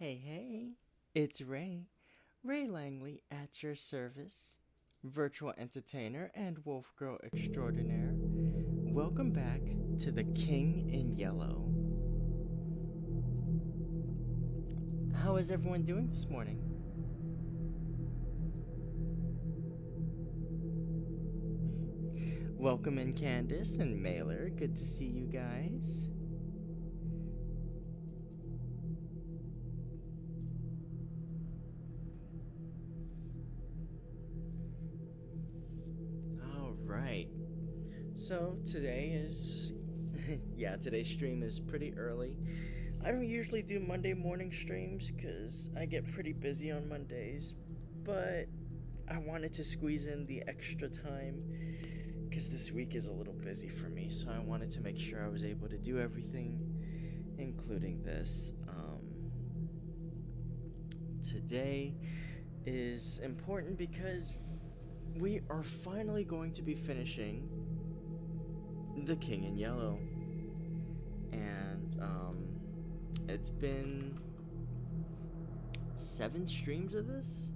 Hey, it's Ray Langley at your service, virtual entertainer and wolf girl extraordinaire. Welcome back to The King in Yellow. How is everyone doing this morning? Welcome in Candace and Mailer, good to see you guys. Alright, so today is, today's stream is pretty early. I don't usually do Monday morning streams because I get pretty busy on Mondays, but I wanted to squeeze in the extra time because this week is a little busy for me, so I wanted to make sure I was able to do everything, including this. Today is important because we are finally going to be finishing The King in Yellow. And it's been 7 streams of this,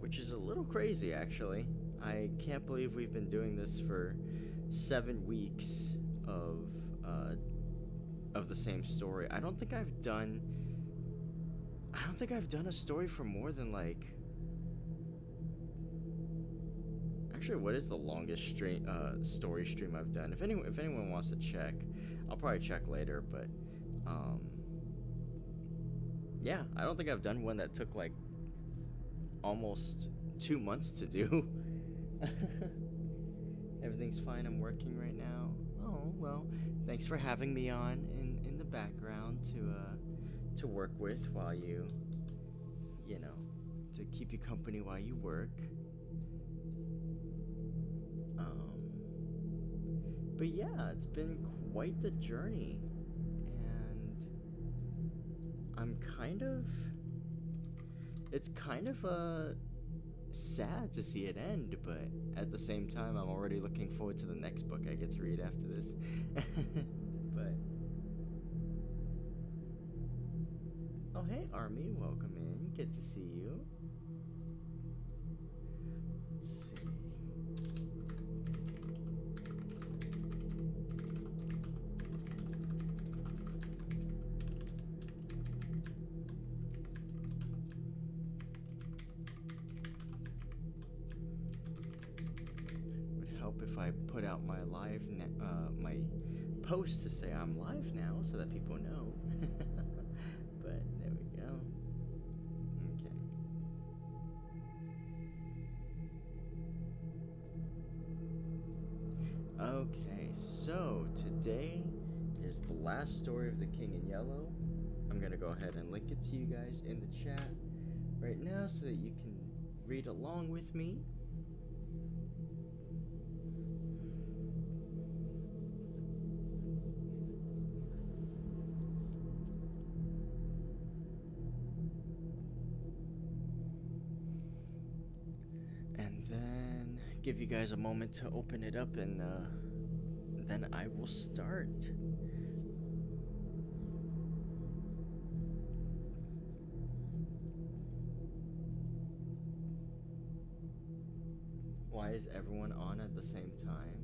which is a little crazy actually. I can't believe we've been doing this for 7 weeks of the same story. I don't think I've done a story for more than like, actually, what is the longest story stream I've done? If anyone wants to check, I'll probably check later. But yeah, I don't think I've done one that took like almost 2 months to do. Everything's fine. I'm working right now. Oh well, thanks for having me on in the background to work with while you know, to keep you company while you work. But yeah, it's been quite the journey, and it's kind of sad to see it end, but at the same time, I'm already looking forward to the next book I get to read after this. But oh hey Army, welcome in. Good to see you. Let's see. Would help if I put out my my post to say I'm live now so that people know. But there we go. Okay, so today is the last story of The King in Yellow. I'm gonna go ahead and link it to you guys in the chat right now so that you can read along with me. And then give you guys a moment to open it up, and then I will start. Why is everyone on at the same time?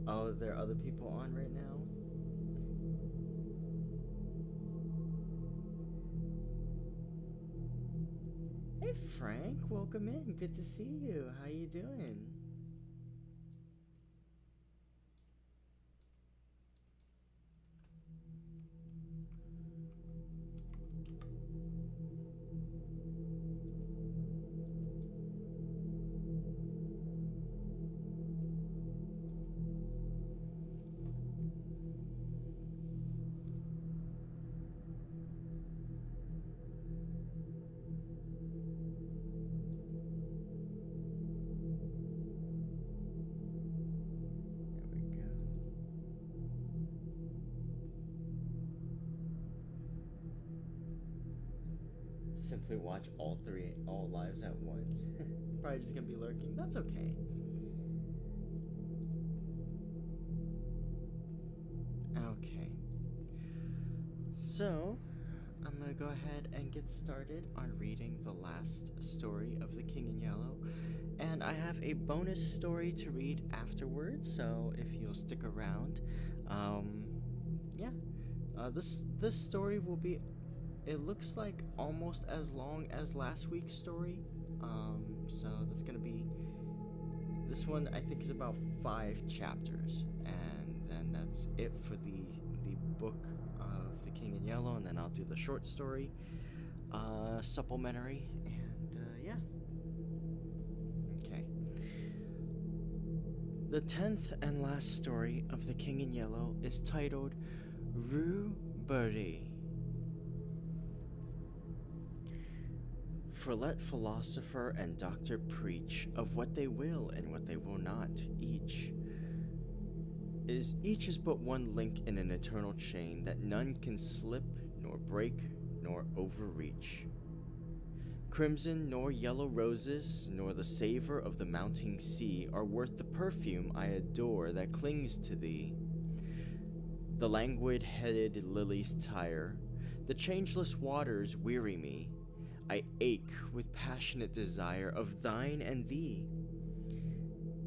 Oh, there are other people on right now? Hey Frank, welcome in. Good to see you. How you doing? Simply watch all lives at once. Probably just gonna be lurking. That's okay. Okay. So, I'm gonna go ahead and get started on reading the last story of The King in Yellow. And I have a bonus story to read afterwards, so if you'll stick around, um, yeah. This story will be, it looks like almost as long as last week's story. So that's gonna be, this one I think is about 5 chapters, and then that's it for the book of The King in Yellow, and then I'll do the short story, supplementary, and yeah. Okay. The 10th and last story of The King in Yellow is titled Rue Buri. For let philosopher and doctor preach of what they will and what they will not, each is but one link in an eternal chain that none can slip, nor break, nor overreach. Crimson nor yellow roses, nor the savor of the mounting sea are worth the perfume I adore that clings to thee. The languid-headed lilies tire, the changeless waters weary me. I ache with passionate desire of thine and thee.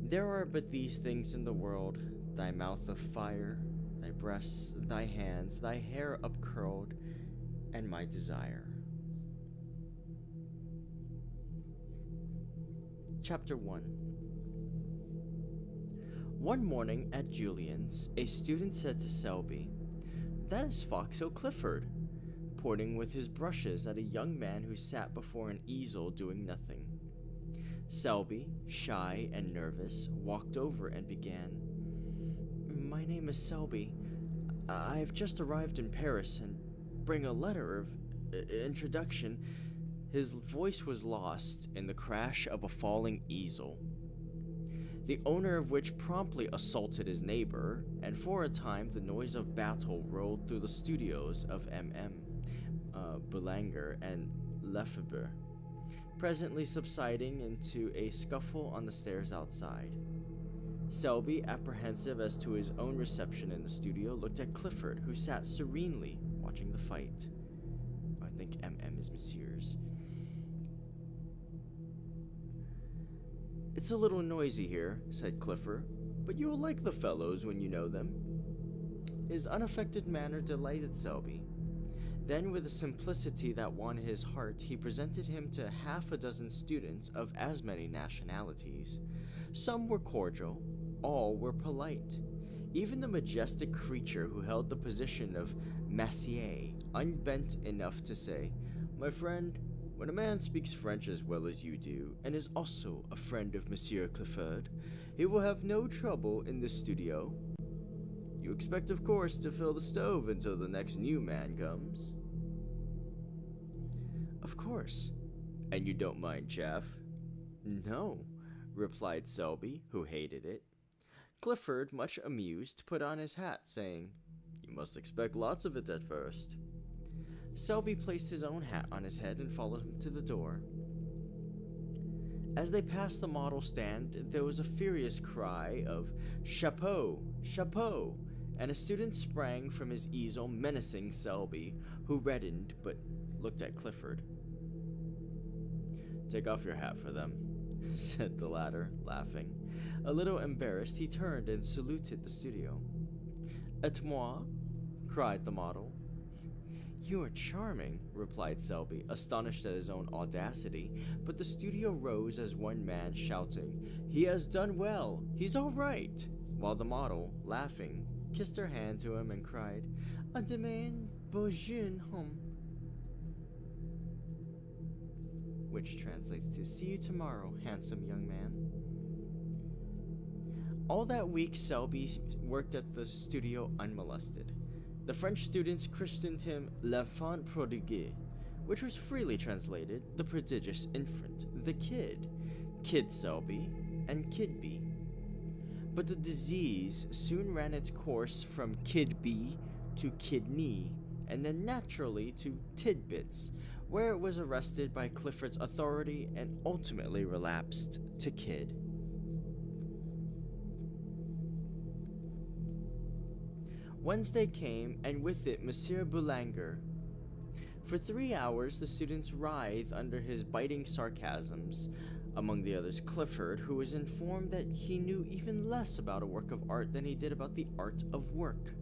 There are but these things in the world, thy mouth of fire, thy breasts, thy hands, thy hair upcurled, and my desire. Chapter 1. One morning at Julian's, a student said to Selby, "That is Foxo Clifford," pointing with his brushes at a young man who sat before an easel doing nothing. Selby, shy and nervous, walked over and began, "My name is Selby. I have just arrived in Paris and bring a letter of introduction." His voice was lost in the crash of a falling easel, the owner of which promptly assaulted his neighbor, and for a time the noise of battle rolled through the studios of Boulanger and Lefebvre, presently subsiding into a scuffle on the stairs outside. Selby, apprehensive as to his own reception in the studio, looked at Clifford, who sat serenely watching the fight. I think MM is Monsieur's. "It's a little noisy here," said Clifford, "but you will like the fellows when you know them." His unaffected manner delighted Selby. Then, with a simplicity that won his heart, he presented him to half a dozen students of as many nationalities. Some were cordial, all were polite. Even the majestic creature who held the position of massier unbent enough to say, "My friend, when a man speaks French as well as you do, and is also a friend of Monsieur Clifford, he will have no trouble in this studio. You expect, of course, to fill the stove until the next new man comes?" "Of course." "And you don't mind chaff?" "No," replied Selby, who hated it. Clifford, much amused, put on his hat, saying, "You must expect lots of it at first." Selby placed his own hat on his head and followed him to the door. As they passed the model stand, there was a furious cry of "Chapeau! Chapeau!" and a student sprang from his easel menacing Selby, who reddened but looked at Clifford. "Take off your hat for them," said the latter, laughing. A little embarrassed, he turned and saluted the studio. "Et moi?" cried the model. "You are charming," replied Selby, astonished at his own audacity, but the studio rose as one man, shouting, "He has done well! He's all right!" while the model, laughing, kissed her hand to him and cried, "A demain, beau jeune homme," which translates to, "See you tomorrow, handsome young man." All that week, Selby worked at the studio unmolested. The French students christened him L'Enfant Prodigue, which was freely translated the prodigious infant, the Kid Selby, and Kidby. But the disease soon ran its course from Kidby to Kidney, and then naturally to Tidbits, where it was arrested by Clifford's authority and ultimately relapsed to Kid. Wednesday came, and with it Monsieur Boulanger. For 3 hours, the students writhed under his biting sarcasms, among the others Clifford, who was informed that he knew even less about a work of art than he did about the art of work.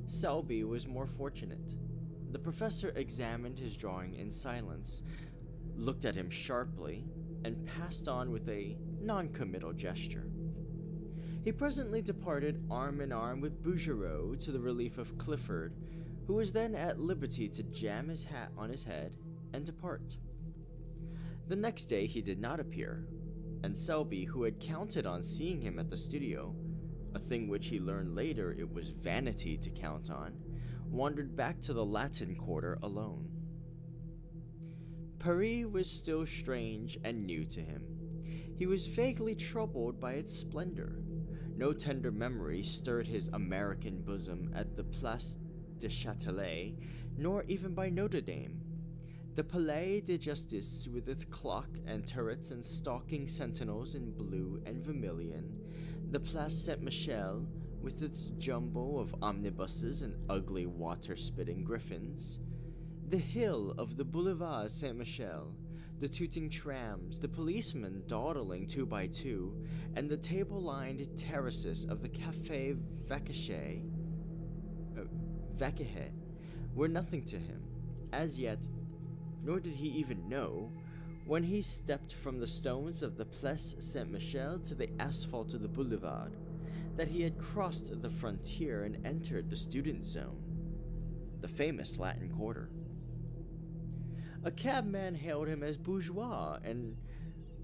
Selby was more fortunate. The professor examined his drawing in silence, looked at him sharply, and passed on with a non-committal gesture. He presently departed arm in arm with Bouguereau to the relief of Clifford, who was then at liberty to jam his hat on his head and depart. The next day he did not appear, and Selby, who had counted on seeing him at the studio, a thing which he learned later it was vanity to count on, wandered back to the Latin Quarter alone. Paris was still strange and new to him. He was vaguely troubled by its splendor. No tender memory stirred his American bosom at the Place de Châtelet, nor even by Notre Dame. The Palais de Justice, with its clock and turrets and stalking sentinels in blue and vermilion, the Place Saint-Michel, with its jumble of omnibuses and ugly water-spitting griffins, the hill of the Boulevard Saint-Michel, the tooting trams, the policemen dawdling 2 by 2, and the table-lined terraces of the Café Vacache were nothing to him, as yet, nor did he even know, when he stepped from the stones of the Place Saint-Michel to the asphalt of the boulevard, that he had crossed the frontier and entered the student zone, the famous Latin Quarter. A cabman hailed him as bourgeois and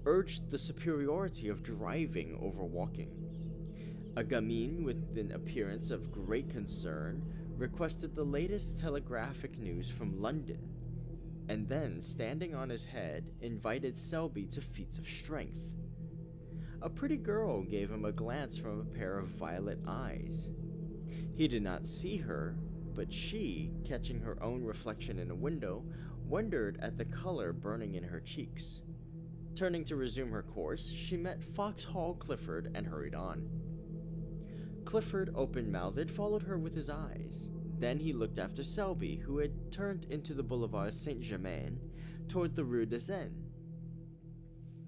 urged the superiority of driving over walking. A gamine with an appearance of great concern requested the latest telegraphic news from London, and then, standing on his head, invited Selby to feats of strength. A pretty girl gave him a glance from a pair of violet eyes. He did not see her, but she, catching her own reflection in a window, wondered at the color burning in her cheeks. Turning to resume her course, she met Foxhall Clifford and hurried on. Clifford, open-mouthed, followed her with his eyes. Then he looked after Selby, who had turned into the Boulevard Saint-Germain toward the Rue de Seine.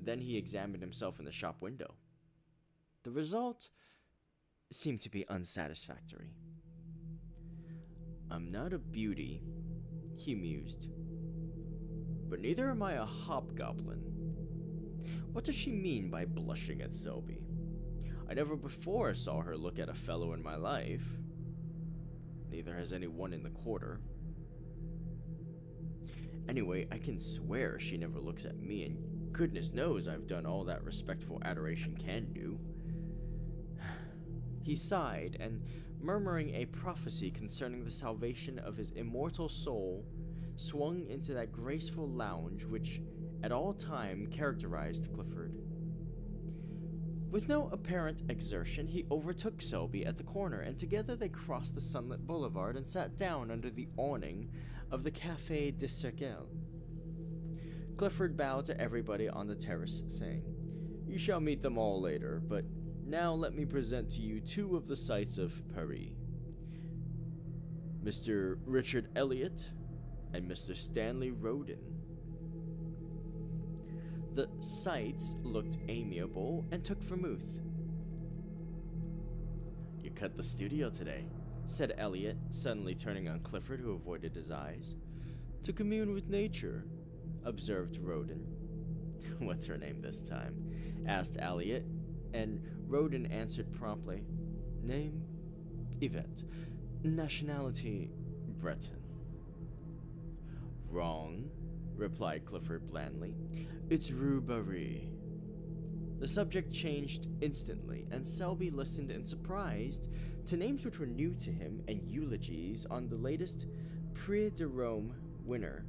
Then he examined himself in the shop window. The result seemed to be unsatisfactory. "I'm not a beauty," he mused, "but neither am I a hobgoblin. What does she mean by blushing at Selby? I never before saw her look at a fellow in my life. Neither has anyone in the quarter. Anyway, I can swear she never looks at me, and goodness knows I've done all that respectful adoration can do." He sighed, and murmuring a prophecy concerning the salvation of his immortal soul, swung into that graceful lounge which at all time characterized Clifford. With no apparent exertion, he overtook Selby at the corner, and together they crossed the sunlit boulevard and sat down under the awning of the Café de Cercle. Clifford bowed to everybody on the terrace, saying, "You shall meet them all later, but now let me present to you 2 of the sights of Paris. Mr. Richard Elliot and Mr. Stanley Roden." The sights looked amiable and took vermouth. "You cut the studio today," said Elliot, suddenly turning on Clifford, who avoided his eyes. "To commune with nature," observed Roden. "What's her name this time?" asked Elliot, and Roden answered promptly. "Name? Yvette. Nationality? Breton." "Wrong," replied Clifford blandly. "It's Rue Barré." The subject changed instantly, and Selby listened in surprise to names which were new to him and eulogies on the latest Prix de Rome winner.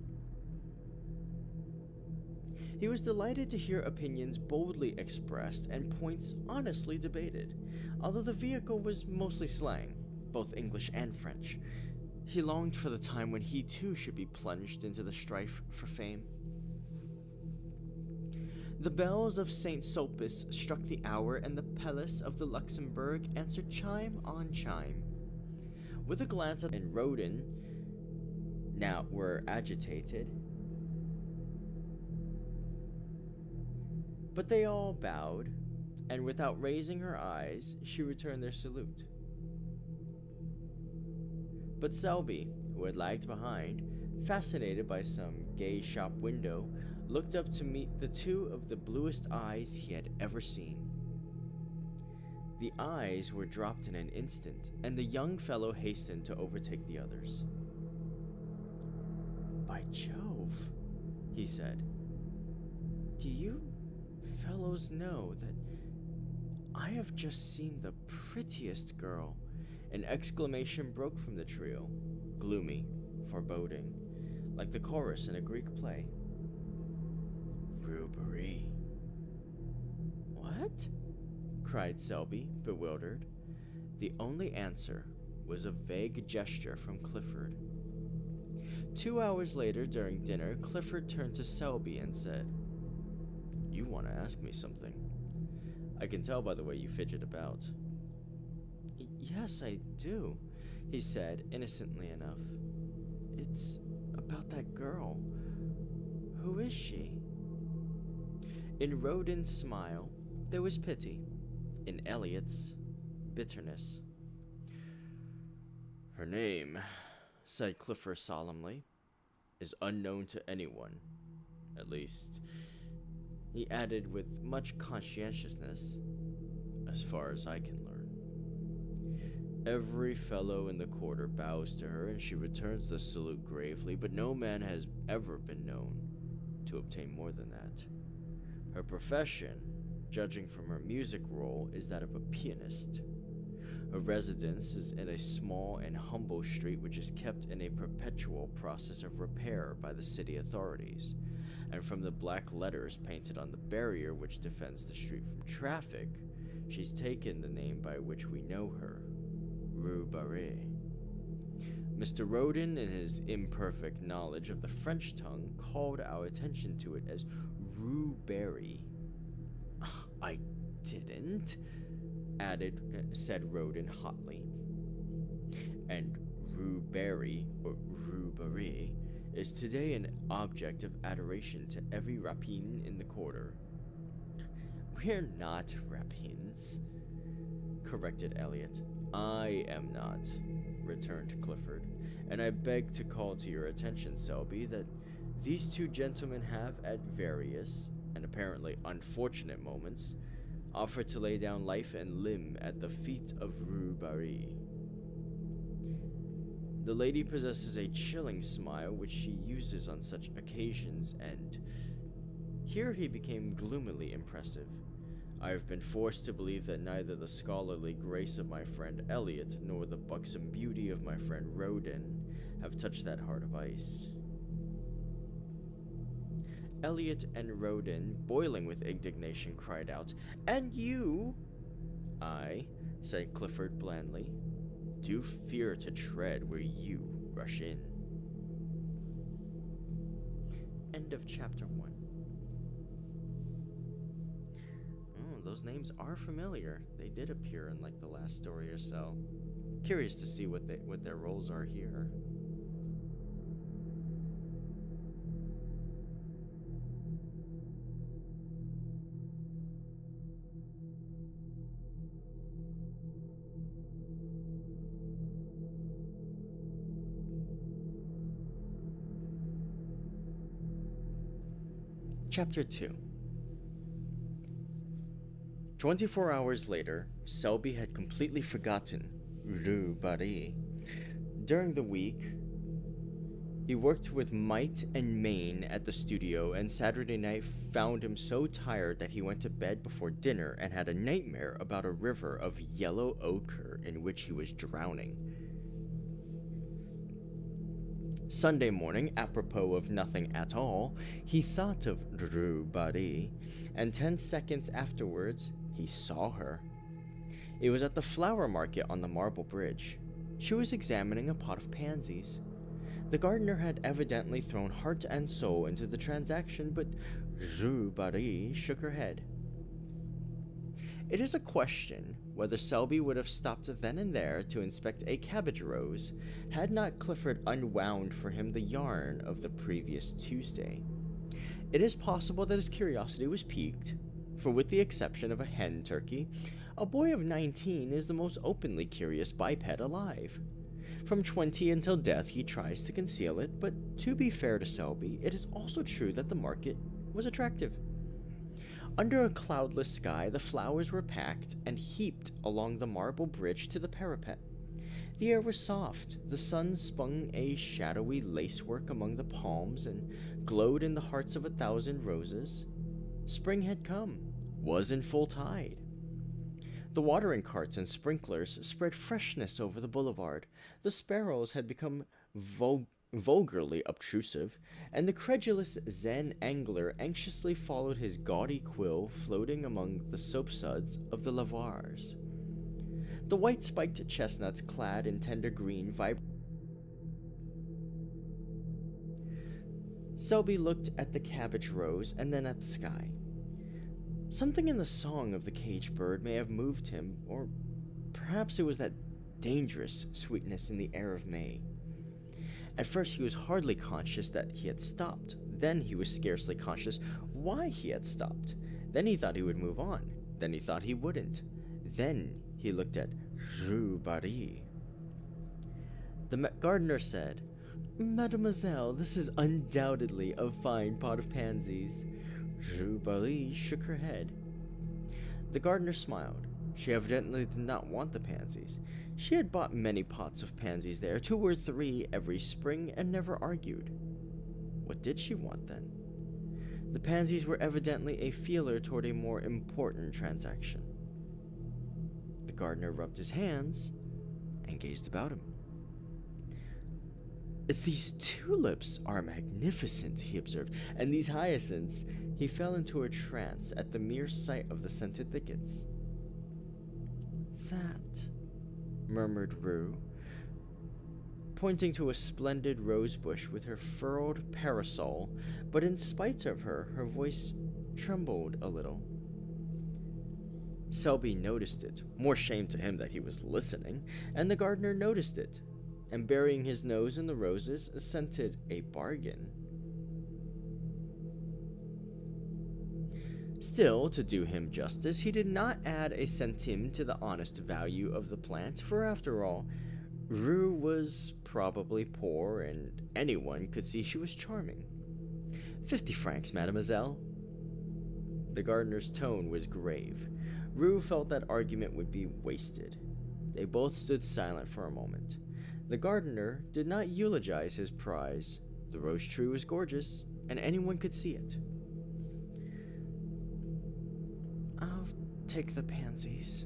He was delighted to hear opinions boldly expressed and points honestly debated, although the vehicle was mostly slang, both English and French. He longed for the time when he too should be plunged into the strife for fame. The bells of St. Sulpice struck the hour, and the Palace of the Luxembourg answered chime on chime. With a glance at and Rodin now were agitated, but they all bowed, and without raising her eyes, she returned their salute. But Selby, who had lagged behind, fascinated by some gay shop window, looked up to meet the two of the bluest eyes he had ever seen. The eyes were dropped in an instant, and the young fellow hastened to overtake the others. "By Jove," he said, "do you fellows know that I have just seen the prettiest girl?" An exclamation broke from the trio, gloomy, foreboding, like the chorus in a Greek play. "Rubery." "What?" cried Selby, bewildered. The only answer was a vague gesture from Clifford. 2 hours later, during dinner, Clifford turned to Selby and said, "You want to ask me something. I can tell by the way you fidget about." "Yes, I do," he said, innocently enough. "It's about that girl. Who is she?" In Rodin's smile, there was pity. In Elliot's, bitterness. "Her name," said Clifford solemnly, "is unknown to anyone. At least," he added with much conscientiousness, "as far as I can learn. Every fellow in the quarter bows to her, and she returns the salute gravely, but no man has ever been known to obtain more than that. Her profession, judging from her music roll, is that of a pianist. Her residence is in a small and humble street which is kept in a perpetual process of repair by the city authorities, and from the black letters painted on the barrier which defends the street from traffic, she's taken the name by which we know her, Rue Barré. Mr. Rodin, in his imperfect knowledge of the French tongue, called our attention to it as Rue Barry." "I didn't," said Rodin hotly. "And Rue Barry, or Rue Barry, is today an object of adoration to every rapine in the quarter." "We're not rapines," corrected Elliot. "I am not," returned Clifford, "and I beg to call to your attention, Selby, that these two gentlemen have, at various, and apparently unfortunate moments, offered to lay down life and limb at the feet of Rue Barry. The lady possesses a chilling smile which she uses on such occasions, and..." Here he became gloomily impressive. "I have been forced to believe that neither the scholarly grace of my friend Elliot nor the buxom beauty of my friend Rodin have touched that heart of ice." Elliot and Rodin, boiling with indignation, cried out, "And you?" "I," said Clifford blandly, "do fear to tread where you rush in." End of chapter 1. Oh, those names are familiar. They did appear in like the last story or so. Curious to see what their roles are here. Chapter 2. 24 hours later, Selby had completely forgotten Rue Barré. During the week, he worked with might and main at the studio, and Saturday night found him so tired that he went to bed before dinner and had a nightmare about a river of yellow ochre in which he was drowning. Sunday morning, apropos of nothing at all, he thought of Rue Barré, and 10 seconds afterwards, he saw her. It was at the flower market on the Marble Bridge. She was examining a pot of pansies. The gardener had evidently thrown heart and soul into the transaction, but Rue Barré shook her head. It is a question whether Selby would have stopped then and there to inspect a cabbage rose had not Clifford unwound for him the yarn of the previous Tuesday. It is possible that his curiosity was piqued, for with the exception of a hen turkey, a boy of 19 is the most openly curious biped alive. From 20 until death he tries to conceal it, but to be fair to Selby, it is also true that the market was attractive. Under a cloudless sky, the flowers were packed and heaped along the marble bridge to the parapet. The air was soft, the sun spun a shadowy lacework among the palms and glowed in the hearts of 1,000 roses. Spring had come, was in full tide. The watering carts and sprinklers spread freshness over the boulevard. The sparrows had become vulgarly obtrusive, and the credulous Zen angler anxiously followed his gaudy quill floating among the soapsuds of the lavoirs. The white-spiked chestnuts clad in tender green Selby looked at the cabbage rose and then at the sky. Something in the song of the caged bird may have moved him, or perhaps it was that dangerous sweetness in the air of May. At first he was hardly conscious that he had stopped. Then he was scarcely conscious why he had stopped. Then he thought he would move on. Then he thought he wouldn't. Then he looked at Rue Barry. The gardener said, "Mademoiselle, this is undoubtedly a fine pot of pansies." Rue Barry shook her head. The gardener smiled. She evidently did not want the pansies. She had bought many pots of pansies there, 2 or 3 every spring, and never argued. What did she want then? The pansies were evidently a feeler toward a more important transaction. The gardener rubbed his hands and gazed about him. "These tulips are magnificent," he observed, "and these hyacinths." He fell into a trance at the mere sight of the scented thickets. "That," murmured Rue, pointing to a splendid rosebush with her furled parasol, but in spite of her, her voice trembled a little. Selby noticed it, more shame to him that he was listening, and the gardener noticed it, and burying his nose in the roses, scented a bargain. Still, to do him justice, he did not add a centime to the honest value of the plant, for after all, Rue was probably poor, and anyone could see she was charming. 50 francs, mademoiselle." The gardener's tone was grave. Rue felt that argument would be wasted. They both stood silent for a moment. The gardener did not eulogize his prize. The rose tree was gorgeous, and anyone could see it. "I'll take the pansies,"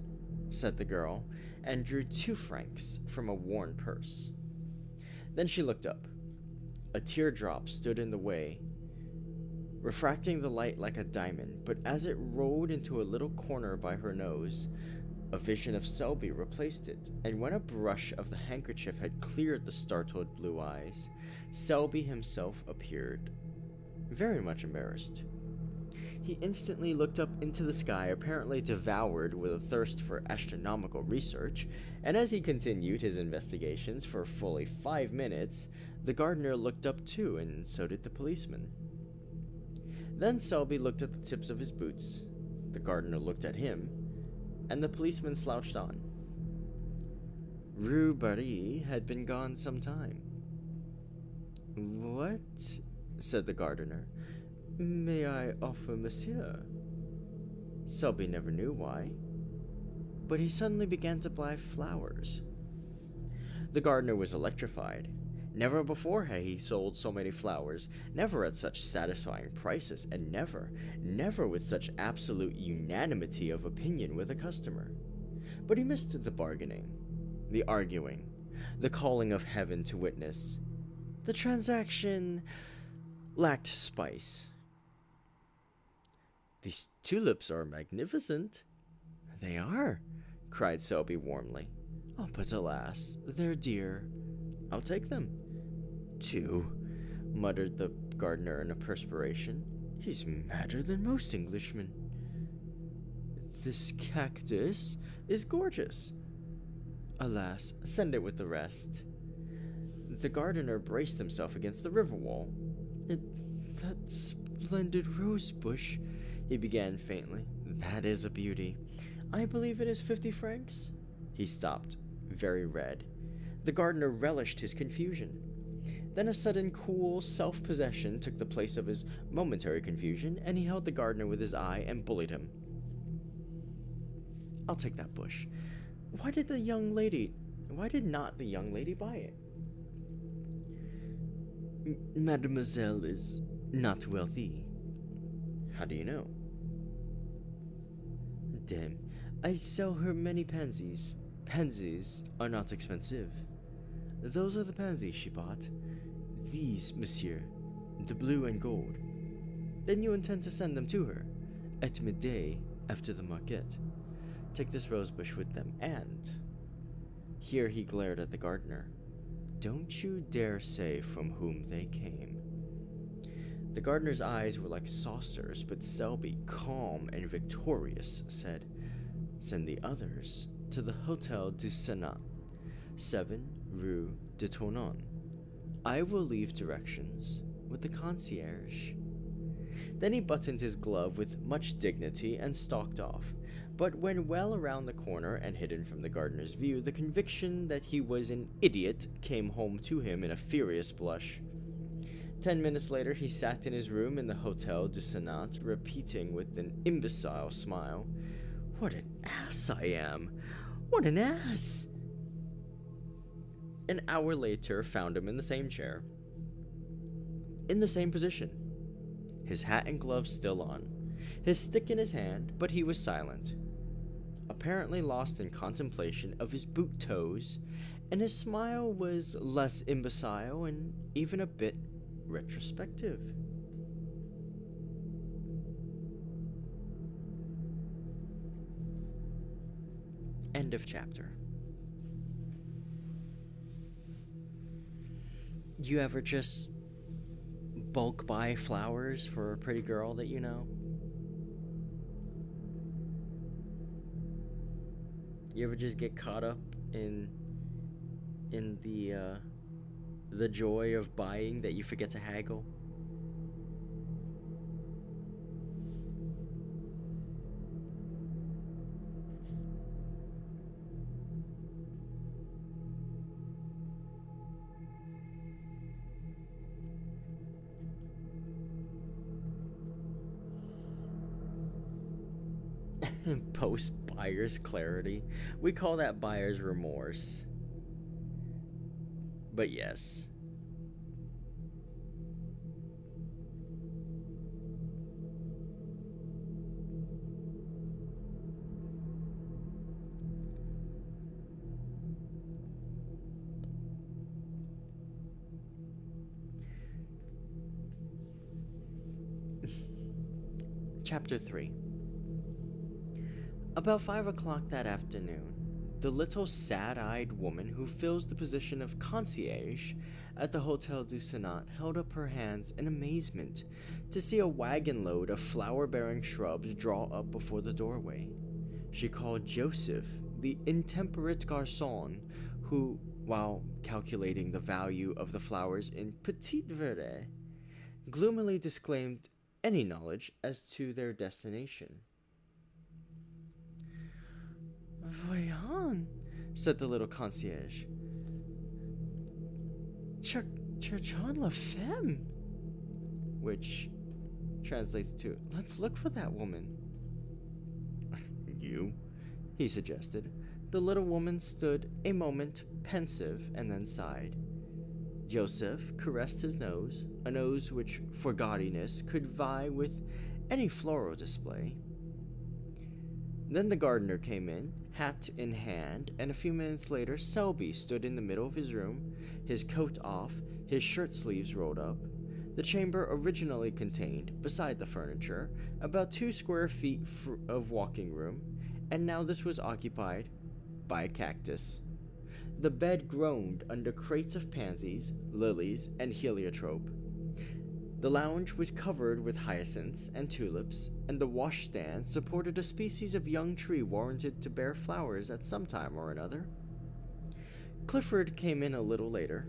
said the girl, and drew 2 francs from a worn purse. Then she looked up. A teardrop stood in the way, refracting the light like a diamond, but as it rolled into a little corner by her nose, a vision of Selby replaced it, and when a brush of the handkerchief had cleared the startled blue eyes, Selby himself appeared, very much embarrassed. He instantly looked up into the sky, apparently devoured with a thirst for astronomical research, and as he continued his investigations for fully 5 minutes, the gardener looked up too, and so did the policeman. Then Selby looked at the tips of his boots, the gardener looked at him, and the policeman slouched on. Rue Barry had been gone some time. "What?" said the gardener. "May I offer monsieur?" Selby never knew why, but he suddenly began to buy flowers. The gardener was electrified. Never before had he sold so many flowers, never at such satisfying prices, and never with such absolute unanimity of opinion with a customer. But he missed the bargaining, the arguing, the calling of heaven to witness. The transaction lacked spice. "These tulips are magnificent." "They are," cried Selby warmly. "Oh, but alas, they're dear." "I'll take them." "2," muttered the gardener in a perspiration. "He's madder than most Englishmen." This cactus is gorgeous. Alas, send it with the rest. The gardener braced himself against the river wall. That splendid rose bush, he began faintly. That is a beauty. I believe it is 50 francs. He stopped, very red. The gardener relished his confusion. Then a sudden cool self-possession took the place of his momentary confusion, and he held the gardener with his eye and bullied him. I'll take that bush. Why did not the young lady buy it? Mademoiselle is not wealthy. How do you know? Damn, I sell her many pansies. Pansies are not expensive. Those are the pansies she bought. These, monsieur, the blue and gold. Then you intend to send them to her, at midday after the market. Take this rosebush with them, and... Here he glared at the gardener. Don't you dare say from whom they came. The gardener's eyes were like saucers, but Selby, calm and victorious, said, Send the others to the Hotel du Sénat, 7 Rue de Tournon. I will leave directions with the concierge. Then he buttoned his glove with much dignity and stalked off. But when well around the corner and hidden from the gardener's view, the conviction that he was an idiot came home to him in a furious blush. 10 minutes later, he sat in his room in the Hotel du Sénat, repeating with an imbecile smile, What an ass I am! What an ass! An hour later found him in the same chair, in the same position, his hat and gloves still on, his stick in his hand, but he was silent, apparently lost in contemplation of his boot toes, and his smile was less imbecile and even a bit retrospective. End of chapter. You ever just bulk buy flowers for a pretty girl that you know? You ever just get caught up in the joy of buying that you forget to haggle? Post buyer's clarity. We call that buyer's remorse. But yes. Chapter 3. About 5 o'clock that afternoon, the little sad-eyed woman who fills the position of concierge at the Hotel du Sénat held up her hands in amazement to see a wagon load of flower-bearing shrubs draw up before the doorway. She called Joseph, the intemperate garçon, who, while calculating the value of the flowers in petit verre, gloomily disclaimed any knowledge as to their destination. Voyons, said the little concierge. Cherchons la femme, which translates to, let's look for that woman. You, he suggested. The little woman stood a moment pensive and then sighed. Joseph caressed his nose, a nose which, for gaudiness, could vie with any floral display. Then the gardener came in, hat in hand, and a few minutes later Selby stood in the middle of his room, his coat off, his shirt sleeves rolled up. The chamber originally contained, beside the furniture, about 2 square feet of walking room, and now this was occupied by a cactus. The bed groaned under crates of pansies, lilies, and heliotrope. The lounge was covered with hyacinths and tulips, and the washstand supported a species of young tree warranted to bear flowers at some time or another. Clifford came in a little later,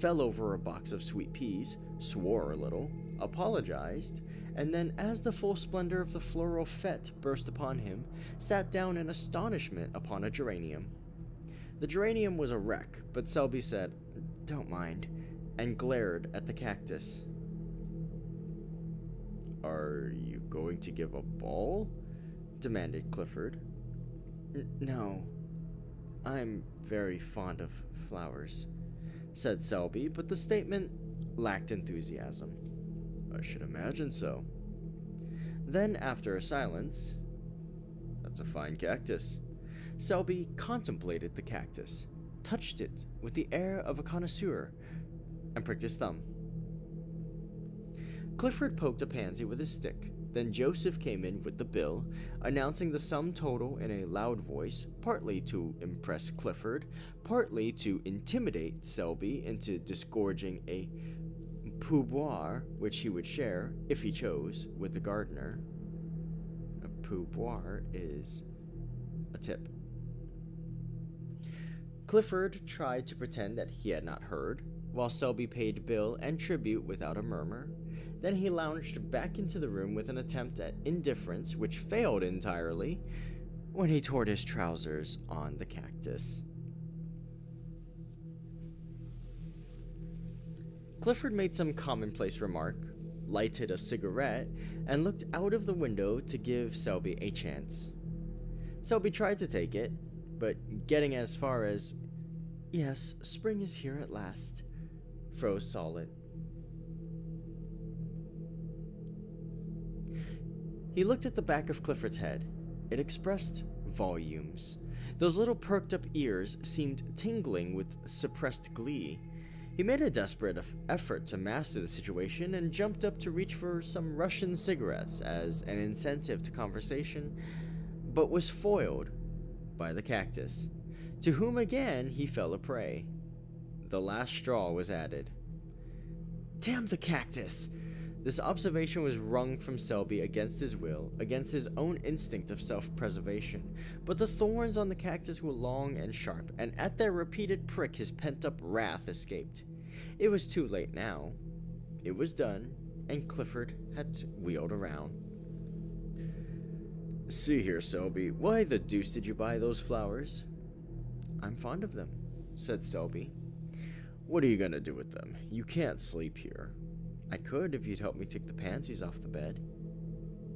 fell over a box of sweet peas, swore a little, apologized, and then, as the full splendor of the floral fete burst upon him, sat down in astonishment upon a geranium. The geranium was a wreck, but Selby said, "Don't mind," and glared at the cactus. "Are you going to give a ball?" demanded Clifford. "No. I'm very fond of flowers," said Selby, but the statement lacked enthusiasm. "I should imagine so." Then, after a silence, "That's a fine cactus." Selby contemplated the cactus, touched it with the air of a connoisseur, and pricked his thumb. Clifford poked a pansy with his stick. Then Joseph came in with the bill, announcing the sum total in a loud voice, partly to impress Clifford, partly to intimidate Selby into disgorging a pourboire which he would share, if he chose, with the gardener. A pourboire is a tip. Clifford tried to pretend that he had not heard, while Selby paid bill and tribute without a murmur. Then he lounged back into the room with an attempt at indifference which failed entirely when he tore his trousers on the cactus. Clifford made some commonplace remark, lighted a cigarette, and looked out of the window to give Selby a chance. Selby tried to take it, but getting as far as, "Yes, spring is here at last," froze solid. He looked at the back of Clifford's head. It expressed volumes. Those little perked up ears seemed tingling with suppressed glee. He made a desperate effort to master the situation and jumped up to reach for some Russian cigarettes as an incentive to conversation, but was foiled by the cactus, to whom again he fell a prey. The last straw was added. "Damn the cactus!" This observation was wrung from Selby against his will, against his own instinct of self-preservation, but the thorns on the cactus were long and sharp, and at their repeated prick his pent-up wrath escaped. It was too late now. It was done, and Clifford had wheeled around. "See here, Selby, why the deuce did you buy those flowers?" "I'm fond of them," said Selby. "What are you gonna do with them? You can't sleep here." "I could if you'd help me take the pansies off the bed."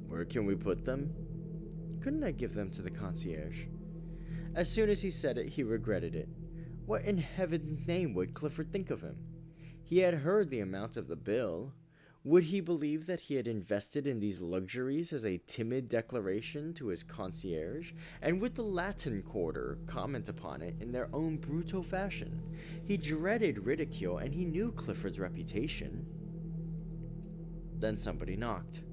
"Where can we put them?" "Couldn't I give them to the concierge?" As soon as he said it, he regretted it. What in heaven's name would Clifford think of him? He had heard the amount of the bill. Would he believe that he had invested in these luxuries as a timid declaration to his concierge? And would the Latin Quarter comment upon it in their own brutal fashion? He dreaded ridicule, and he knew Clifford's reputation. Then somebody knocked.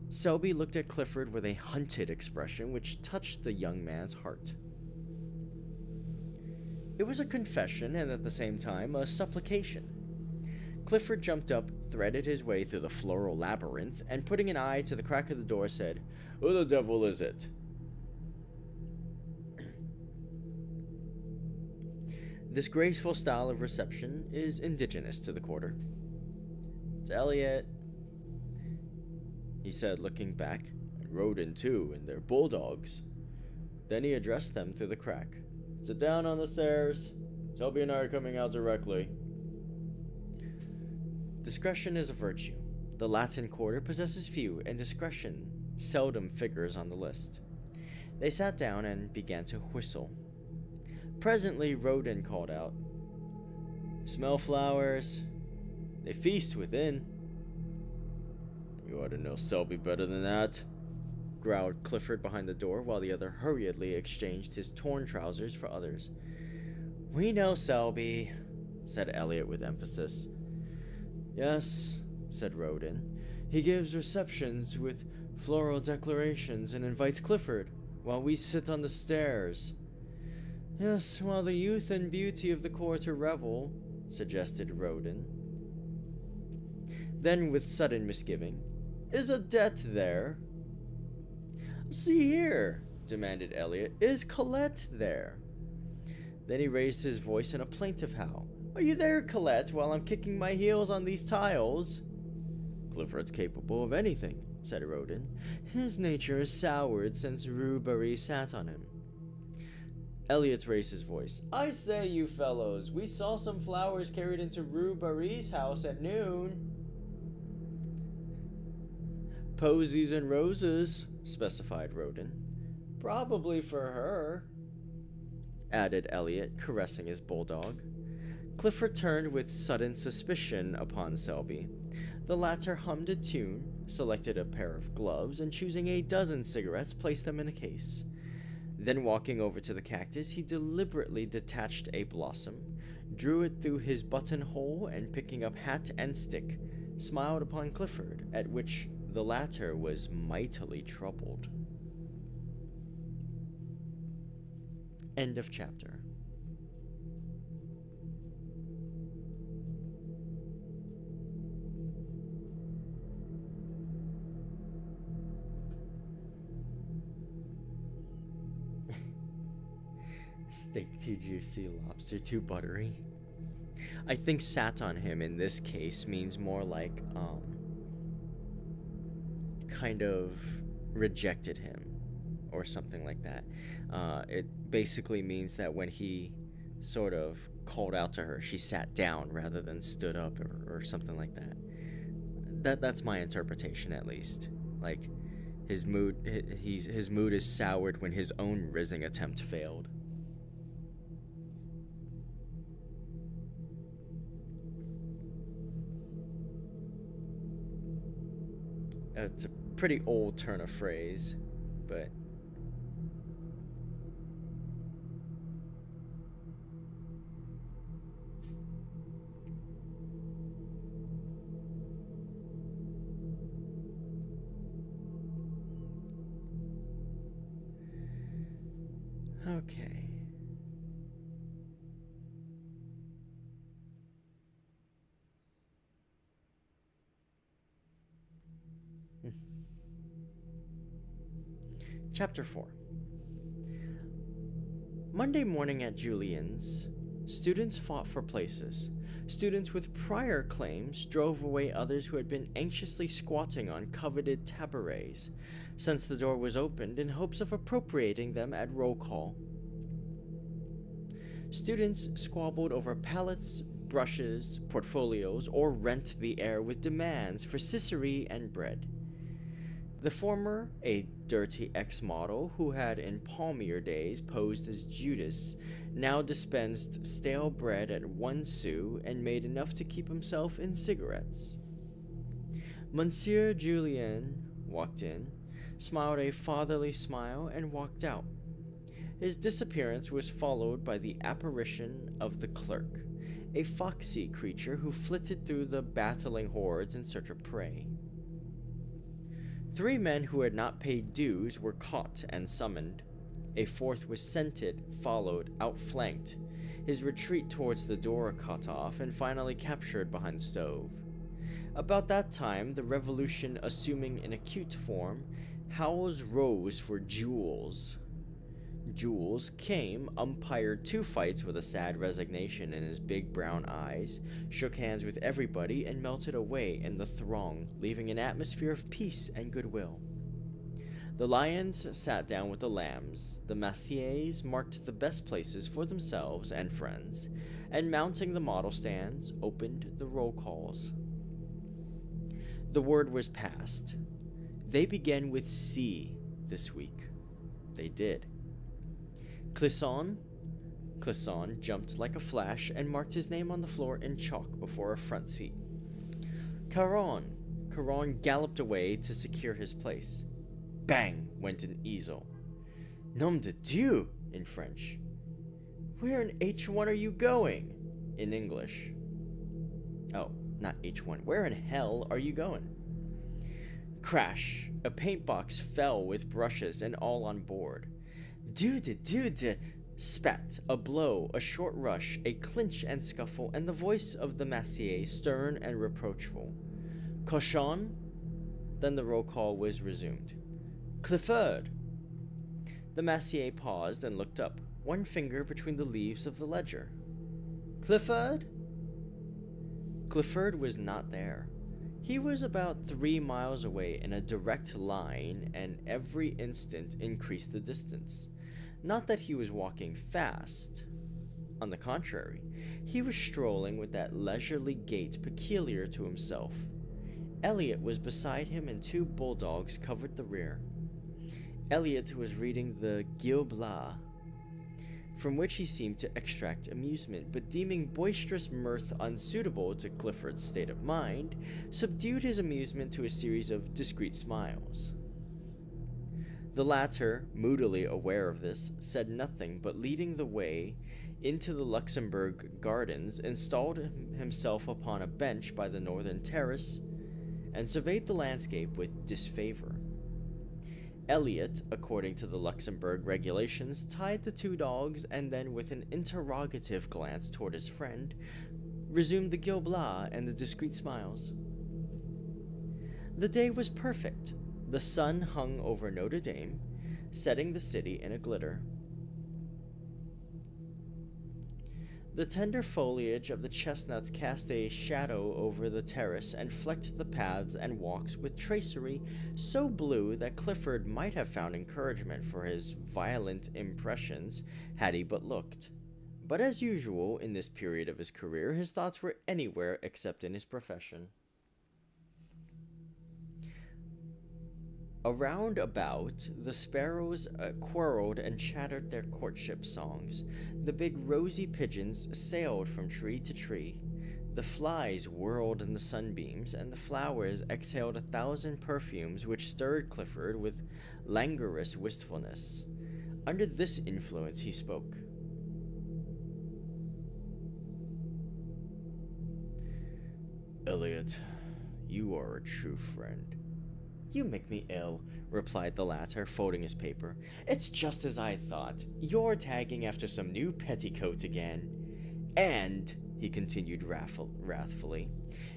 Selby looked at Clifford with a hunted expression which touched the young man's heart. It was a confession and at the same time a supplication. Clifford jumped up, threaded his way through the floral labyrinth, and putting an eye to the crack of the door said, "Who the devil is it?" This graceful style of reception is indigenous to the quarter. "It's Elliot," he said, looking back. "And Roden, too, and their bulldogs." Then he addressed them through the crack. "Sit down on the stairs. Selby and I are coming out directly." Discretion is a virtue. The Latin Quarter possesses few, and discretion seldom figures on the list. They sat down and began to whistle. Presently, Roden called out, "Smell flowers. They feast within." "You ought to know Selby better than that," growled Clifford behind the door, while the other hurriedly exchanged his torn trousers for others. "We know Selby," said Elliot with emphasis. "Yes," said Roden. "He gives receptions with floral declarations and invites Clifford, while we sit on the stairs." "Yes, while the youth and beauty of the quarter revel," suggested Roden. Then, with sudden misgiving, "Is a debt there?" "See here," demanded Elliot, "is Colette there?" Then he raised his voice in a plaintive howl. "Are you there, Colette, while I'm kicking my heels on these tiles?" "Clifford's capable of anything," said Roden. "His nature is soured since Rue Barry sat on him." Elliot raised his voice. "I say, you fellows, we saw some flowers carried into Rue Barry's house at noon." "Posies and roses," specified Roden. "Probably for her," added Elliot, caressing his bulldog. Clifford turned with sudden suspicion upon Selby. The latter hummed a tune, selected a pair of gloves, and choosing a dozen cigarettes, placed them in a case. Then, walking over to the cactus, he deliberately detached a blossom, drew it through his buttonhole, and picking up hat and stick, smiled upon Clifford, at which the latter was mightily troubled. End of chapter. Steak too juicy, lobster too buttery. I think sat on him in this case means more like, kind of rejected him or something like that. It basically means that when he sort of called out to her, she sat down rather than stood up or something like that. That's my interpretation, at least. Like, his mood is soured when his own rizzing attempt failed. It's a pretty old turn of phrase, but okay. Chapter 4. Monday morning at Julian's, students fought for places. Students with prior claims drove away others who had been anxiously squatting on coveted tabourets, since the door was opened in hopes of appropriating them at roll call. Students squabbled over palettes, brushes, portfolios, or rent the air with demands for Ciceree and bread. The former, a dirty ex-model who had in palmier days posed as Judas, now dispensed stale bread at 1 sou and made enough to keep himself in cigarettes. Monsieur Julien walked in, smiled a fatherly smile, and walked out. His disappearance was followed by the apparition of the clerk, a foxy creature who flitted through the battling hordes in search of prey. 3 men who had not paid dues were caught and summoned. A 4th was scented, followed, outflanked, his retreat towards the door cut off, and finally captured behind the stove. About that time, the revolution assuming an acute form, howls rose for Jules. Jules came, umpired 2 fights with a sad resignation in his big brown eyes, shook hands with everybody, and melted away in the throng, leaving an atmosphere of peace and goodwill. The lions sat down with the lambs, the massiers marked the best places for themselves and friends, and mounting the model stands, opened the roll calls. The word was passed. They began with C this week. They did. Clisson jumped like a flash and marked his name on the floor in chalk before a front seat. Caron galloped away to secure his place. Bang went an easel. Nom de Dieu in French. Where in H1 are you going? In English. Oh, not H1. Where in hell are you going? Crash. A paint box fell with brushes and all on board. Dude, spat, a blow, a short rush, a clinch and scuffle, and the voice of the massier stern and reproachful. Cochon? Then the roll call was resumed. Clifford! The massier paused and looked up, one finger between the leaves of the ledger. Clifford? Clifford was not there. He was about 3 miles away in a direct line, and every instant increased the distance. Not that he was walking fast. On the contrary, he was strolling with that leisurely gait peculiar to himself. Elliot was beside him, and 2 bulldogs covered the rear. Elliot was reading the Gil Blas, from which he seemed to extract amusement, but deeming boisterous mirth unsuitable to Clifford's state of mind, subdued his amusement to a series of discreet smiles. The latter, moodily aware of this, said nothing, but leading the way into the Luxembourg Gardens, installed himself upon a bench by the northern terrace, and surveyed the landscape with disfavor. Elliot, according to the Luxembourg regulations, tied the 2 dogs, and then, with an interrogative glance toward his friend, resumed the Gil Blas and the discreet smiles. The day was perfect. The sun hung over Notre Dame, setting the city in a glitter. The tender foliage of the chestnuts cast a shadow over the terrace and flecked the paths and walks with tracery so blue that Clifford might have found encouragement for his violent impressions had he but looked. But as usual in this period of his career, his thoughts were anywhere except in his profession. Around about, the sparrows quarreled and chattered their courtship songs. The big rosy pigeons sailed from tree to tree. The flies whirled in the sunbeams, and the flowers exhaled 1,000 perfumes which stirred Clifford with languorous wistfulness. Under this influence he spoke. Elliot, you are a true friend. You make me ill, replied the latter, folding his paper. It's just as I thought. You're tagging after some new petticoat again. And, he continued wrathfully,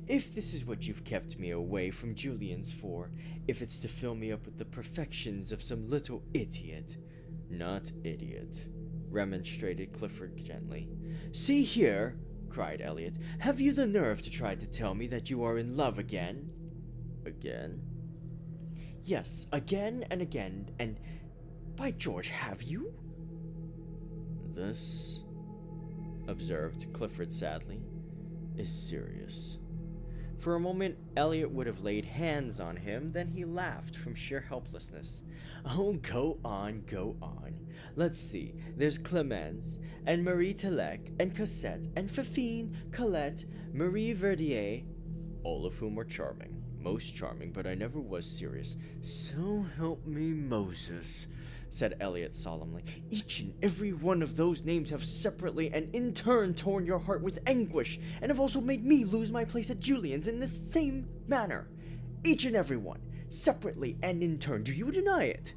if this is what you've kept me away from Julian's for, if it's to fill me up with the perfections of some little idiot. Not idiot, remonstrated Clifford gently. See here, cried Elliot, have you the nerve to try to tell me that you are in love again? Again? Yes, again and again, and by George, have you? This, observed Clifford sadly, is serious. For a moment, Elliot would have laid hands on him, then he laughed from sheer helplessness. Oh, go on, go on. Let's see, there's Clemence, and Marie Telec, and Cosette, and Fifine, Colette, Marie Verdier, all of whom are charming. Most charming, but I never was serious. So help me Moses, said Elliot solemnly. Each and every one of those names have separately and in turn torn your heart with anguish, and have also made me lose my place at Julian's in the same manner. Each and every one, separately and in turn. Do you deny it?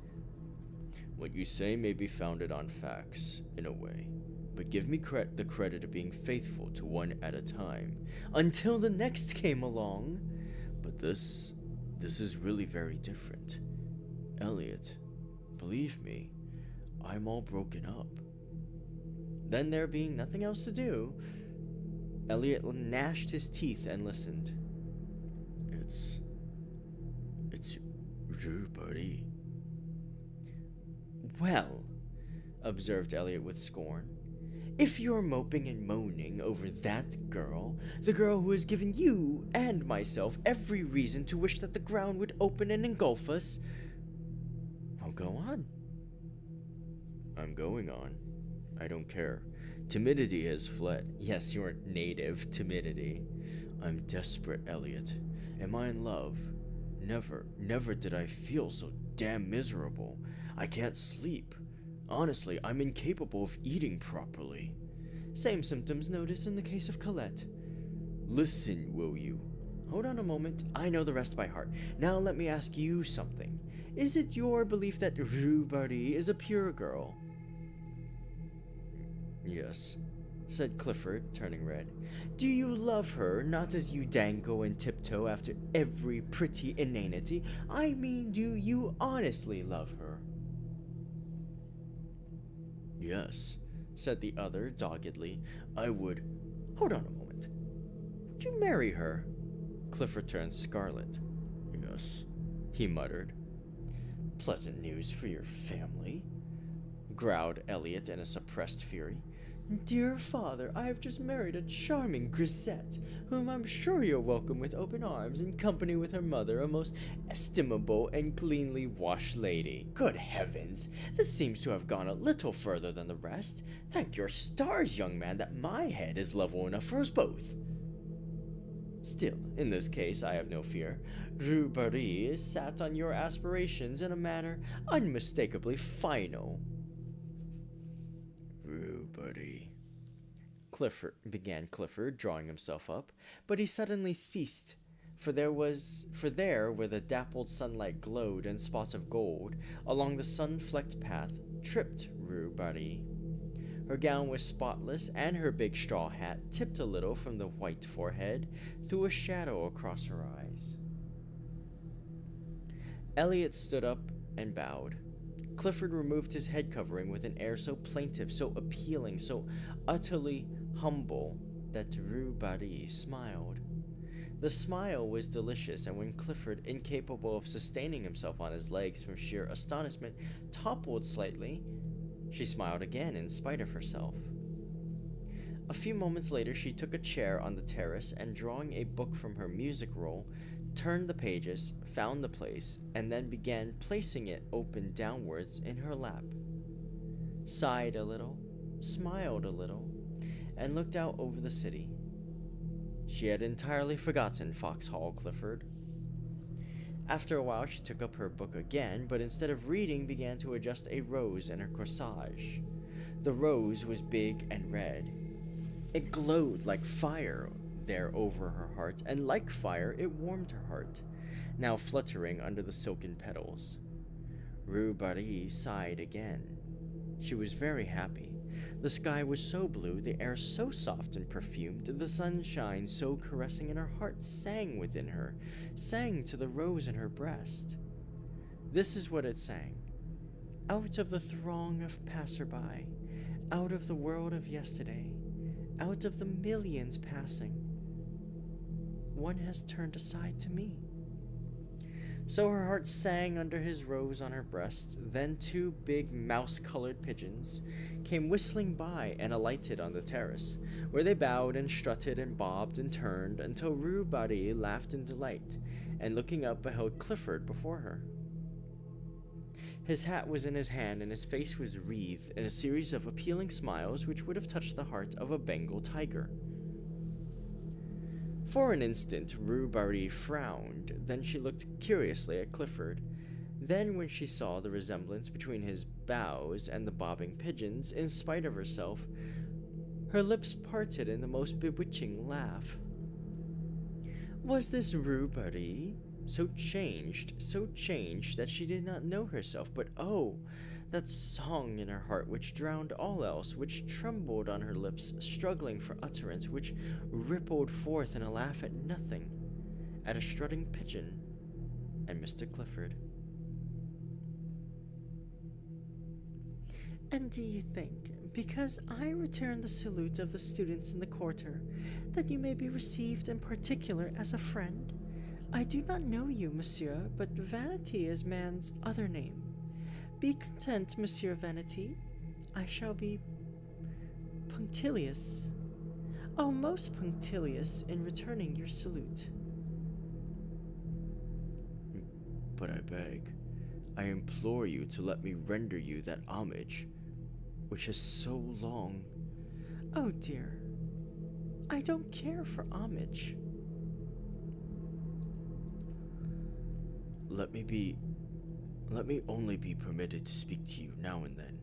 What you say may be founded on facts, in a way, but give me the credit of being faithful to one at a time, until the next came along. But this is really very different. Elliot, believe me, I'm all broken up. Then, there being nothing else to do, Elliot gnashed his teeth and listened. It's Rue Birdie. Well, observed Elliot with scorn, if you're moping and moaning over that girl, the girl who has given you and myself every reason to wish that the ground would open and engulf us, well, go on. I'm going on. I don't care. Timidity has fled. Yes, your native timidity. I'm desperate, Elliot. Am I in love? Never did I feel so damn miserable. I can't sleep. Honestly, I'm incapable of eating properly. Same symptoms noticed in the case of Colette. Listen, will you? Hold on a moment. I know the rest by heart. Now let me ask you something. Is it your belief that Rue Birdie is a pure girl? Yes, said Clifford, turning red. Do you love her, not as you dangle and tiptoe after every pretty inanity? I mean, do you honestly love her? Yes, said the other doggedly. I would. Hold on a moment. Would you marry her? Clifford turned scarlet. Yes, he muttered. Pleasant news for your family, growled Elliot in a suppressed fury. Dear father, I have just married a charming grisette, whom I'm sure you'll welcome with open arms, in company with her mother, a most estimable and cleanly washed lady. Good heavens, this seems to have gone a little further than the rest. Thank your stars, young man, that my head is level enough for us both. Still, in this case, I have no fear. Rue Barry sat on your aspirations in a manner unmistakably final. Rue Barry, began Clifford, drawing himself up, but he suddenly ceased, for there where the dappled sunlight glowed in spots of gold, along the sun-flecked path, tripped Rue Barry. Her gown was spotless, and her big straw hat, tipped a little from the white forehead, threw a shadow across her eyes. Elliot stood up and bowed. Clifford removed his head covering with an air so plaintive, so appealing, so utterly humble, that Rue Barry smiled. The smile was delicious, and when Clifford, incapable of sustaining himself on his legs from sheer astonishment, toppled slightly, she smiled again in spite of herself. A few moments later she took a chair on the terrace and, drawing a book from her music roll, turned the pages, found the place, and then began placing it open downwards in her lap. Sighed a little, smiled a little, and looked out over the city. She had entirely forgotten Foxhall Clifford. After a while she took up her book again, but instead of reading began to adjust a rose in her corsage. The rose was big and red. It glowed like fire there over her heart, and like fire it warmed her heart, now fluttering under the silken petals. Rue Barry sighed again. She was very happy. The sky was so blue, the air so soft and perfumed, the sunshine so caressing, and her heart sang within her, sang to the rose in her breast. This is what it sang. Out of the throng of passer-by, out of the world of yesterday, out of the millions passing, one has turned aside to me. So her heart sang under his rose on her breast. Then two big mouse-colored pigeons came whistling by and alighted on the terrace, where they bowed and strutted and bobbed and turned until Rue Barry laughed in delight, and looking up beheld Clifford before her. His hat was in his hand, and his face was wreathed in a series of appealing smiles which would have touched the heart of a Bengal tiger. For an instant Rue Barry frowned, then she looked curiously at Clifford. Then, when she saw the resemblance between his bows and the bobbing pigeons, in spite of herself, her lips parted in the most bewitching laugh. Was this Rue Barry? So changed that she did not know herself, but oh, that song in her heart which drowned all else, which trembled on her lips, struggling for utterance, which rippled forth in a laugh at nothing, at a strutting pigeon and Mr. Clifford. And do you think, because I return the salute of the students in the quarter, that you may be received in particular as a friend? I do not know you, monsieur, but Vanity is man's other name. Be content, Monsieur Vanity. I shall be punctilious. Oh, most punctilious in returning your salute. But I beg, I implore you to let me render you that homage, which is so long. Oh dear, I don't care for homage. Let me only be permitted to speak to you now and then,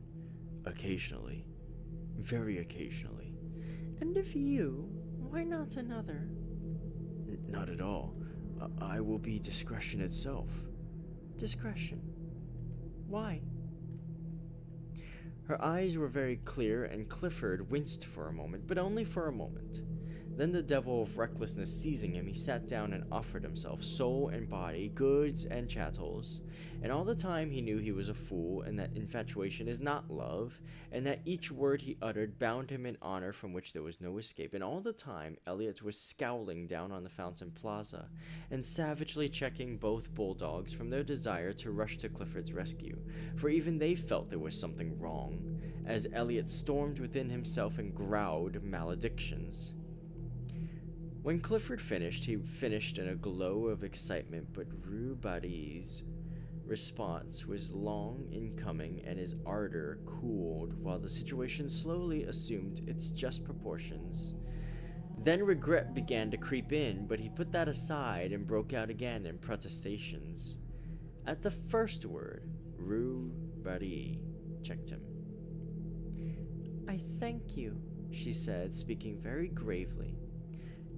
occasionally, very occasionally. And if you, why not another? Not at all. I will be discretion itself. Discretion? Why? Her eyes were very clear, and Clifford winced for a moment, but only for a moment. Then the devil of recklessness seizing him, he sat down and offered himself, soul and body, goods and chattels. And all the time he knew he was a fool, and that infatuation is not love, and that each word he uttered bound him in honor from which there was no escape. And all the time Elliot was scowling down on the Fountain Plaza, and savagely checking both bulldogs from their desire to rush to Clifford's rescue, for even they felt there was something wrong, as Elliot stormed within himself and growled maledictions. When Clifford finished, he finished in a glow of excitement, but Rue Barry's response was long in coming, and his ardor cooled while the situation slowly assumed its just proportions. Then regret began to creep in, but he put that aside and broke out again in protestations. At the first word, Rue Barry checked him. "I thank you," she said, speaking very gravely.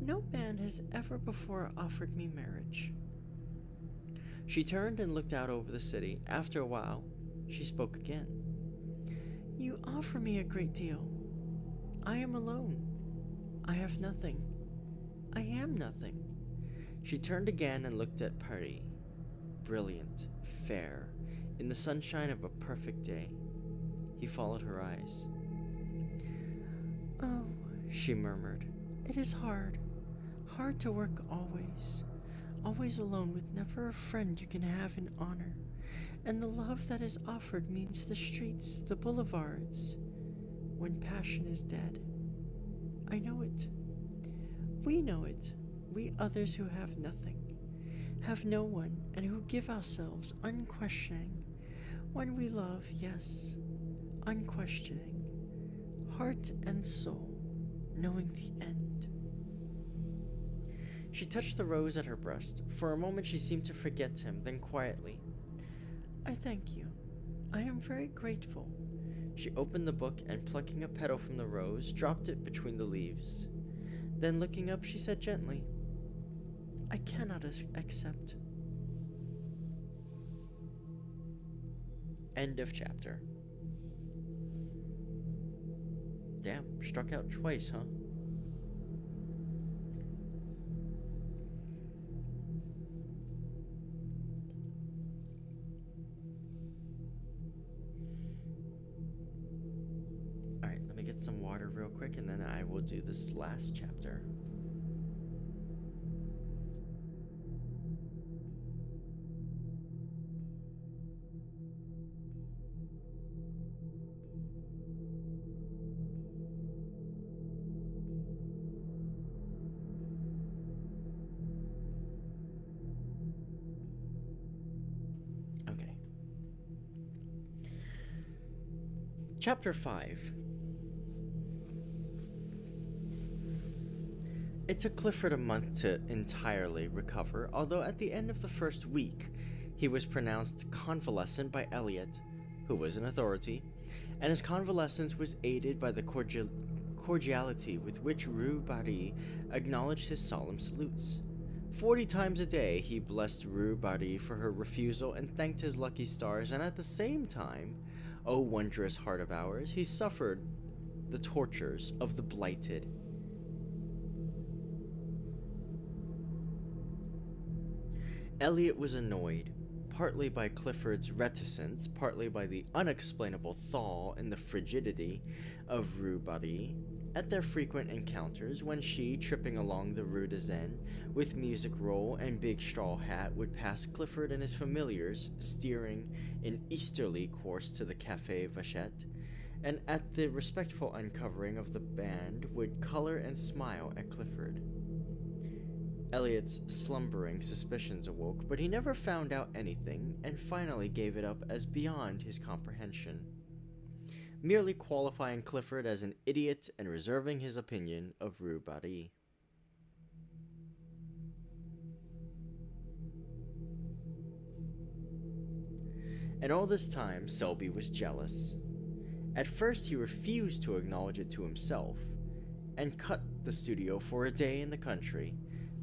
"No man has ever before offered me marriage." She turned and looked out over the city. After a while, she spoke again. "You offer me a great deal. I am alone. I have nothing. I am nothing." She turned again and looked at Paris, brilliant, fair, in the sunshine of a perfect day. He followed her eyes. "Oh," she murmured, "it is hard. Hard to work always. Always alone with never a friend you can have in honor. And the love that is offered means the streets, the boulevards, when passion is dead. I know it. We know it. We others who have nothing, have no one, and who give ourselves unquestioning. When we love, yes, unquestioning, heart and soul, knowing the end." She touched the rose at her breast. For a moment she seemed to forget him, then quietly, "I thank you. I am very grateful." She opened the book and, plucking a petal from the rose, dropped it between the leaves. Then, looking up, she said gently, "I cannot accept." End of chapter. Damn, struck out twice, huh? Alright, let me get some water real quick and then I will do this last chapter. Okay. Chapter 5. It took Clifford a month to entirely recover, although at the end of the first week, he was pronounced convalescent by Elliot, who was an authority, and his convalescence was aided by the cordiality with which Rue Barry acknowledged his solemn salutes. 40 times a day he blessed Rue Barry for her refusal and thanked his lucky stars, and at the same time, O wondrous heart of ours, he suffered the tortures of the blighted. Elliot was annoyed, partly by Clifford's reticence, partly by the unexplainable thaw and the frigidity of Rue Barry, at their frequent encounters when she, tripping along the Rue de Seine with music roll and big straw hat, would pass Clifford and his familiars steering an easterly course to the Café Vachette, and at the respectful uncovering of the band would color and smile at Clifford. Elliot's slumbering suspicions awoke, but he never found out anything, and finally gave it up as beyond his comprehension, merely qualifying Clifford as an idiot and reserving his opinion of Rue Barry. And all this time, Selby was jealous. At first, he refused to acknowledge it to himself, and cut the studio for a day in the country,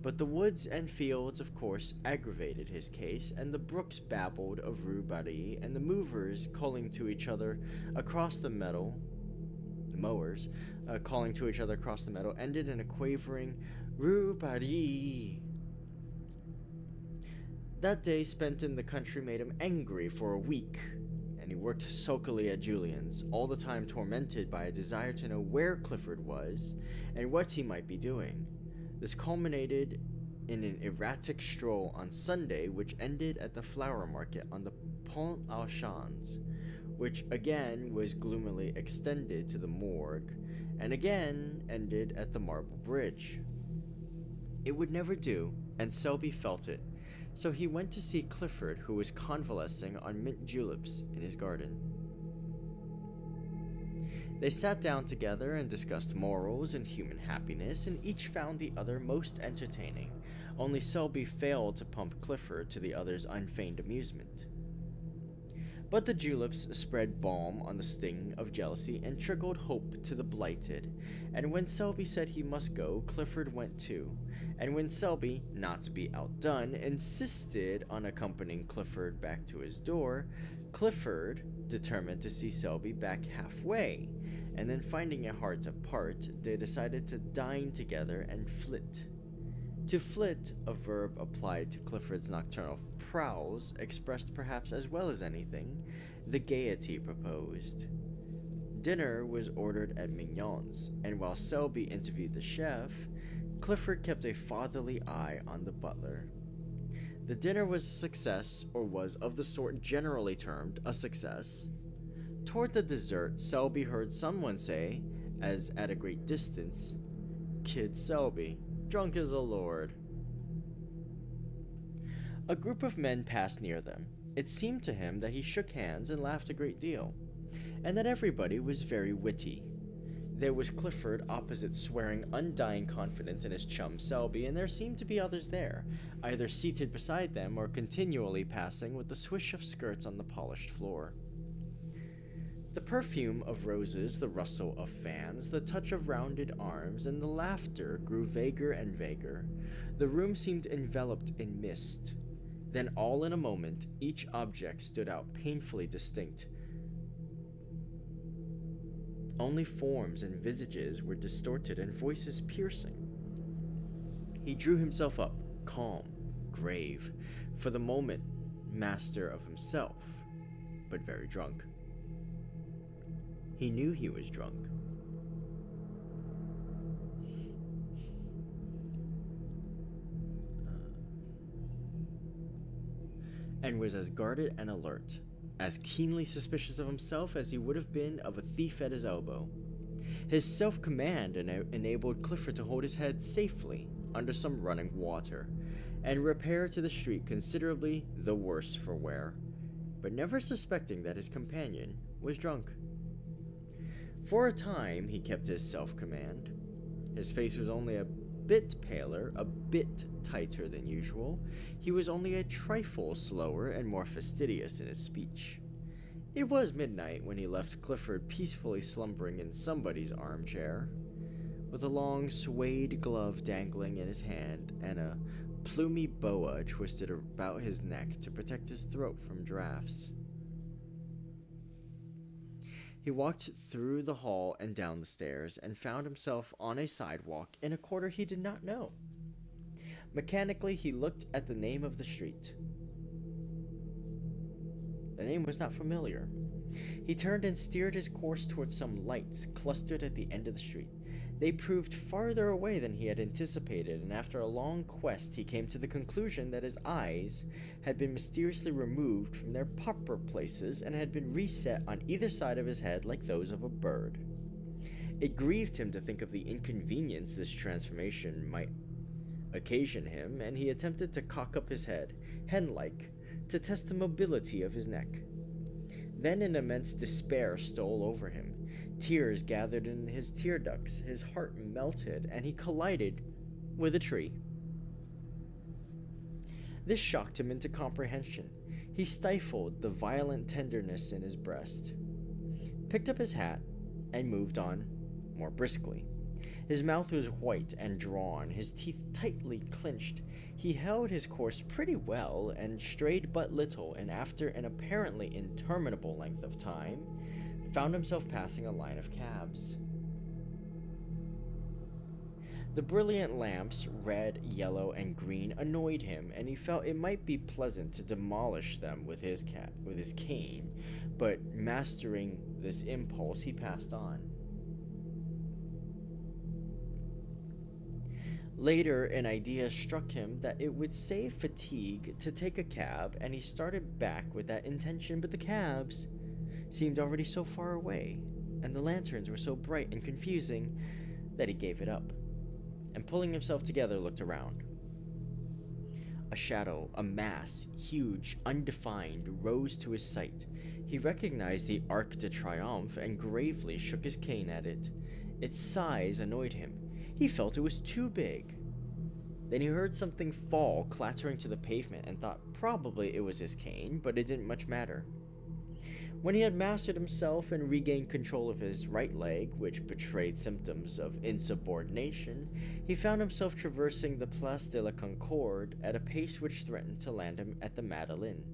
But the woods and fields, of course, aggravated his case, and the brooks babbled of rhubarbe, and the movers calling to each other across the meadow, the mowers calling to each other across the meadow, ended in a quavering rhubarbe. That day spent in the country made him angry for a week, and he worked sulkily at Julian's, all the time tormented by a desire to know where Clifford was and what he might be doing. This culminated in an erratic stroll on Sunday, which ended at the flower market on the Pont aux Champs, which again was gloomily extended to the morgue, and again ended at the Marble Bridge. It would never do, and Selby felt it, so he went to see Clifford, who was convalescing on mint juleps in his garden. They sat down together and discussed morals and human happiness, and each found the other most entertaining, only Selby failed to pump Clifford to the other's unfeigned amusement. But the juleps spread balm on the sting of jealousy and trickled hope to the blighted, and when Selby said he must go, Clifford went too, and when Selby, not to be outdone, insisted on accompanying Clifford back to his door, Clifford determined to see Selby back halfway, and then finding it hard to part, they decided to dine together and flit. To flit, a verb applied to Clifford's nocturnal prowls, expressed perhaps as well as anything the gaiety proposed. Dinner was ordered at Mignon's, and while Selby interviewed the chef, Clifford kept a fatherly eye on the butler. The dinner was a success, or was of the sort generally termed a success. Toward the dessert, Selby heard someone say, as at a great distance, "Kid Selby, drunk as a lord." A group of men passed near them. It seemed to him that he shook hands and laughed a great deal, and that everybody was very witty. There was Clifford opposite, swearing undying confidence in his chum Selby, and there seemed to be others there, either seated beside them or continually passing with the swish of skirts on the polished floor. The perfume of roses, the rustle of fans, the touch of rounded arms, and the laughter grew vaguer and vaguer. The room seemed enveloped in mist. Then all in a moment, each object stood out painfully distinct. Only forms and visages were distorted and voices piercing. He drew himself up, calm, grave, for the moment master of himself, but very drunk. He knew he was drunk. And was as guarded and alert, as keenly suspicious of himself as he would have been of a thief at his elbow. His self-command enabled Clifford to hold his head safely under some running water, and repair to the street considerably the worse for wear, but never suspecting that his companion was drunk. For a time he kept his self-command. His face was only a bit paler, a bit tighter than usual. He was only a trifle slower and more fastidious in his speech. It was midnight when he left Clifford peacefully slumbering in somebody's armchair, with a long suede glove dangling in his hand and a plumy boa twisted about his neck to protect his throat from draughts. He walked through the hall and down the stairs, and found himself on a sidewalk in a quarter he did not know. Mechanically, he looked at the name of the street. The name was not familiar. He turned and steered his course towards some lights clustered at the end of the street. They proved farther away than he had anticipated, and after a long quest he came to the conclusion that his eyes had been mysteriously removed from their proper places and had been reset on either side of his head like those of a bird. It grieved him to think of the inconvenience this transformation might occasion him, and he attempted to cock up his head, hen-like, to test the mobility of his neck. Then an immense despair stole over him. Tears gathered in his tear ducts, his heart melted, and he collided with a tree. This shocked him into comprehension. He stifled the violent tenderness in his breast, picked up his hat, and moved on more briskly. His mouth was white and drawn, his teeth tightly clenched. He held his course pretty well and strayed but little, and after an apparently interminable length of time, found himself passing a line of cabs. The brilliant lamps, red, yellow, and green, annoyed him, and he felt it might be pleasant to demolish them with his cane, but mastering this impulse, he passed on. Later, an idea struck him that it would save fatigue to take a cab, and he started back with that intention, but the cabs seemed already so far away, and the lanterns were so bright and confusing that he gave it up, and pulling himself together, looked around. A shadow, a mass, huge, undefined, rose to his sight. He recognized the Arc de Triomphe and gravely shook his cane at it. Its size annoyed him. He felt it was too big. Then he heard something fall clattering to the pavement and thought probably it was his cane, but it didn't much matter. When he had mastered himself and regained control of his right leg, which betrayed symptoms of insubordination, he found himself traversing the Place de la Concorde at a pace which threatened to land him at the Madeleine.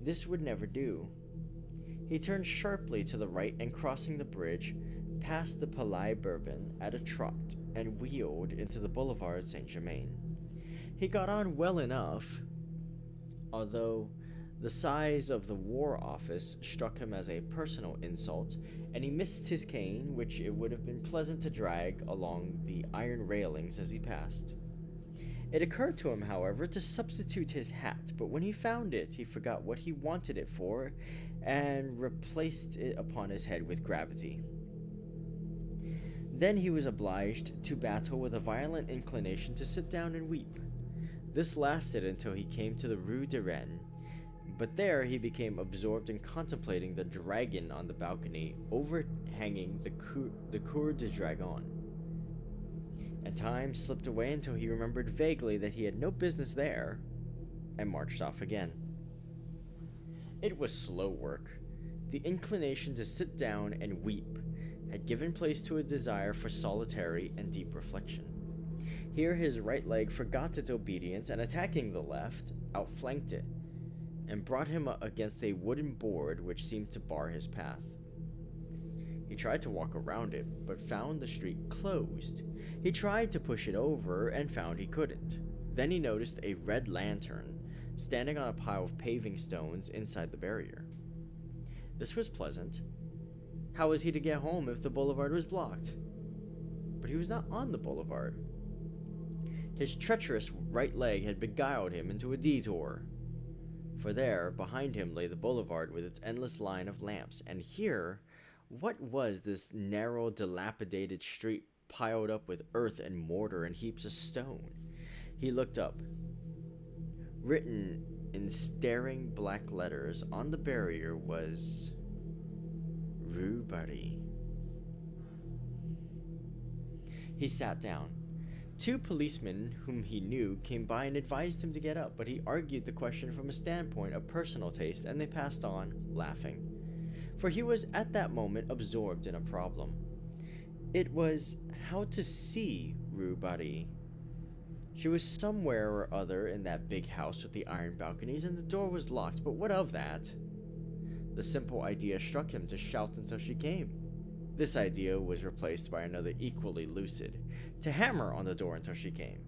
This would never do. He turned sharply to the right and, crossing the bridge, passed the Palais Bourbon at a trot and wheeled into the Boulevard Saint-Germain. He got on well enough, although the size of the War Office struck him as a personal insult, and he missed his cane, which it would have been pleasant to drag along the iron railings as he passed. It occurred to him, however, to substitute his hat, but when he found it, he forgot what he wanted it for and replaced it upon his head with gravity. Then he was obliged to battle with a violent inclination to sit down and weep. This lasted until he came to the Rue de Rennes, but there he became absorbed in contemplating the dragon on the balcony overhanging the Cour de Dragon. And time slipped away until he remembered vaguely that he had no business there, and marched off again. It was slow work. The inclination to sit down and weep had given place to a desire for solitary and deep reflection. Here his right leg forgot its obedience, and attacking the left, outflanked it, and brought him against a wooden board which seemed to bar his path. He tried to walk around it, but found the street closed. He tried to push it over, and found he couldn't. Then he noticed a red lantern standing on a pile of paving stones inside the barrier. This was pleasant. How was he to get home if the boulevard was blocked? But he was not on the boulevard. His treacherous right leg had beguiled him into a detour. For there, behind him, lay the boulevard with its endless line of lamps, and here, what was this narrow, dilapidated street piled up with earth and mortar and heaps of stone? He looked up. Written in staring black letters on the barrier was Rue Barry. He sat down. Two policemen whom he knew came by and advised him to get up, but he argued the question from a standpoint of personal taste, and they passed on, laughing. For he was at that moment absorbed in a problem. It was how to see Rue Barry. She was somewhere or other in that big house with the iron balconies, and the door was locked, but what of that? The simple idea struck him to shout until she came. This idea was replaced by another equally lucid, to hammer on the door until she came.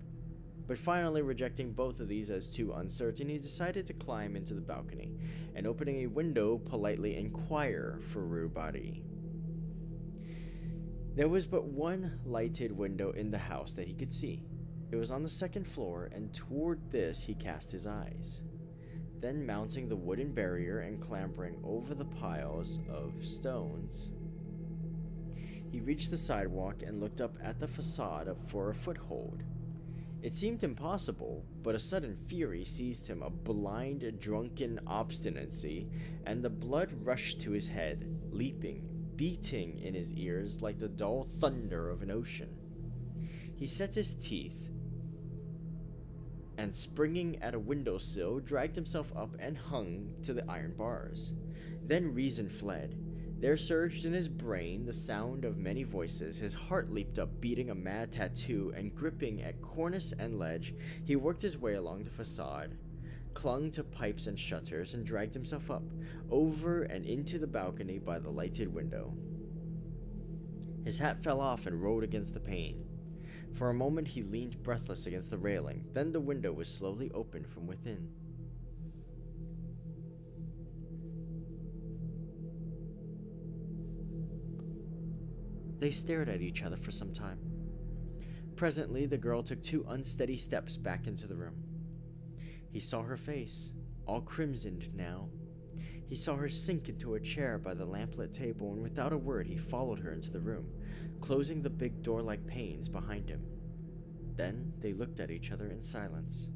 But finally, rejecting both of these as too uncertain, he decided to climb into the balcony, and opening a window, politely inquire for Rue Barry. There was but one lighted window in the house that he could see. It was on the second floor, and toward this he cast his eyes. Then, mounting the wooden barrier and clambering over the piles of stones, he reached the sidewalk and looked up at the facade for a foothold. It seemed impossible, but a sudden fury seized him, a blind, drunken obstinacy, and the blood rushed to his head, leaping, beating in his ears like the dull thunder of an ocean. He set his teeth, and springing at a windowsill, dragged himself up and hung to the iron bars. Then reason fled. There surged in his brain the sound of many voices. His heart leaped up, beating a mad tattoo, and gripping at cornice and ledge, he worked his way along the facade, clung to pipes and shutters, and dragged himself up, over and into the balcony by the lighted window. His hat fell off and rolled against the pane. For a moment he leaned breathless against the railing, then the window was slowly opened from within. They stared at each other for some time. Presently, the girl took 2 unsteady steps back into the room. He saw her face, all crimsoned now. He saw her sink into a chair by the lamplit table, and without a word he followed her into the room, closing the big door-like panes behind him. Then they looked at each other in silence.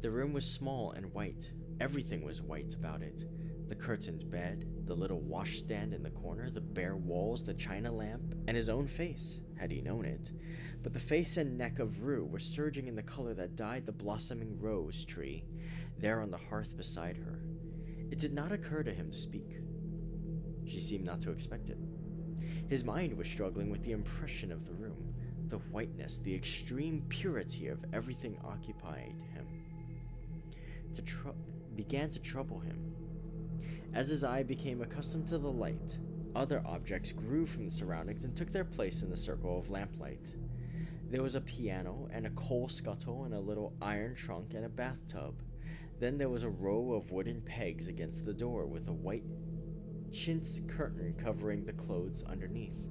The room was small and white. Everything was white about it. The curtained bed, the little washstand in the corner, the bare walls, the china lamp, and his own face, had he known it. But the face and neck of Rue were surging in the color that dyed the blossoming rose tree, there on the hearth beside her. It did not occur to him to speak. She seemed not to expect it. His mind was struggling with the impression of the room, the whiteness, the extreme purity of everything occupied him. Began to trouble him. As his eye became accustomed to the light, other objects grew from the surroundings and took their place in the circle of lamplight. There was a piano and a coal scuttle and a little iron trunk and a bathtub. Then there was a row of wooden pegs against the door with a white chintz curtain covering the clothes underneath.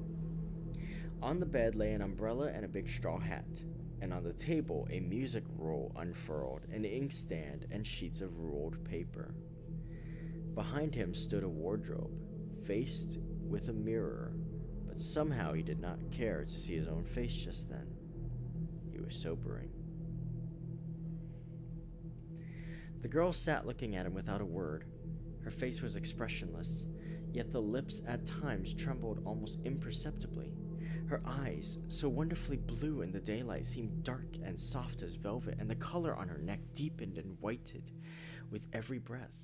On the bed lay an umbrella and a big straw hat, and on the table a music roll unfurled, an inkstand, and sheets of ruled paper. Behind him stood a wardrobe, faced with a mirror, but somehow he did not care to see his own face just then. He was sobering. The girl sat looking at him without a word. Her face was expressionless, yet the lips at times trembled almost imperceptibly. Her eyes, so wonderfully blue in the daylight, seemed dark and soft as velvet, and the color on her neck deepened and whitened with every breath.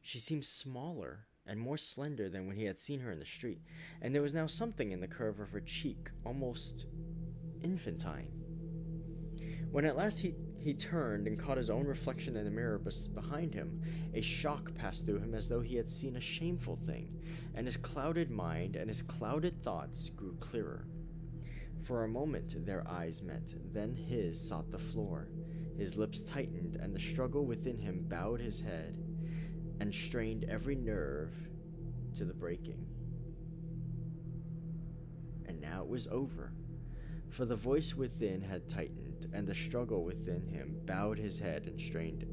She seemed smaller and more slender than when he had seen her in the street, and there was now something in the curve of her cheek, almost infantine. When at last he turned and caught his own reflection in the mirror behind him, a shock passed through him as though he had seen a shameful thing, and his clouded mind and his clouded thoughts grew clearer. For a moment their eyes met, then his sought the floor. His lips tightened, and the struggle within him bowed his head and strained every nerve to the breaking. And now it was over, for the voice within had tightened, and the struggle within him bowed his head and strained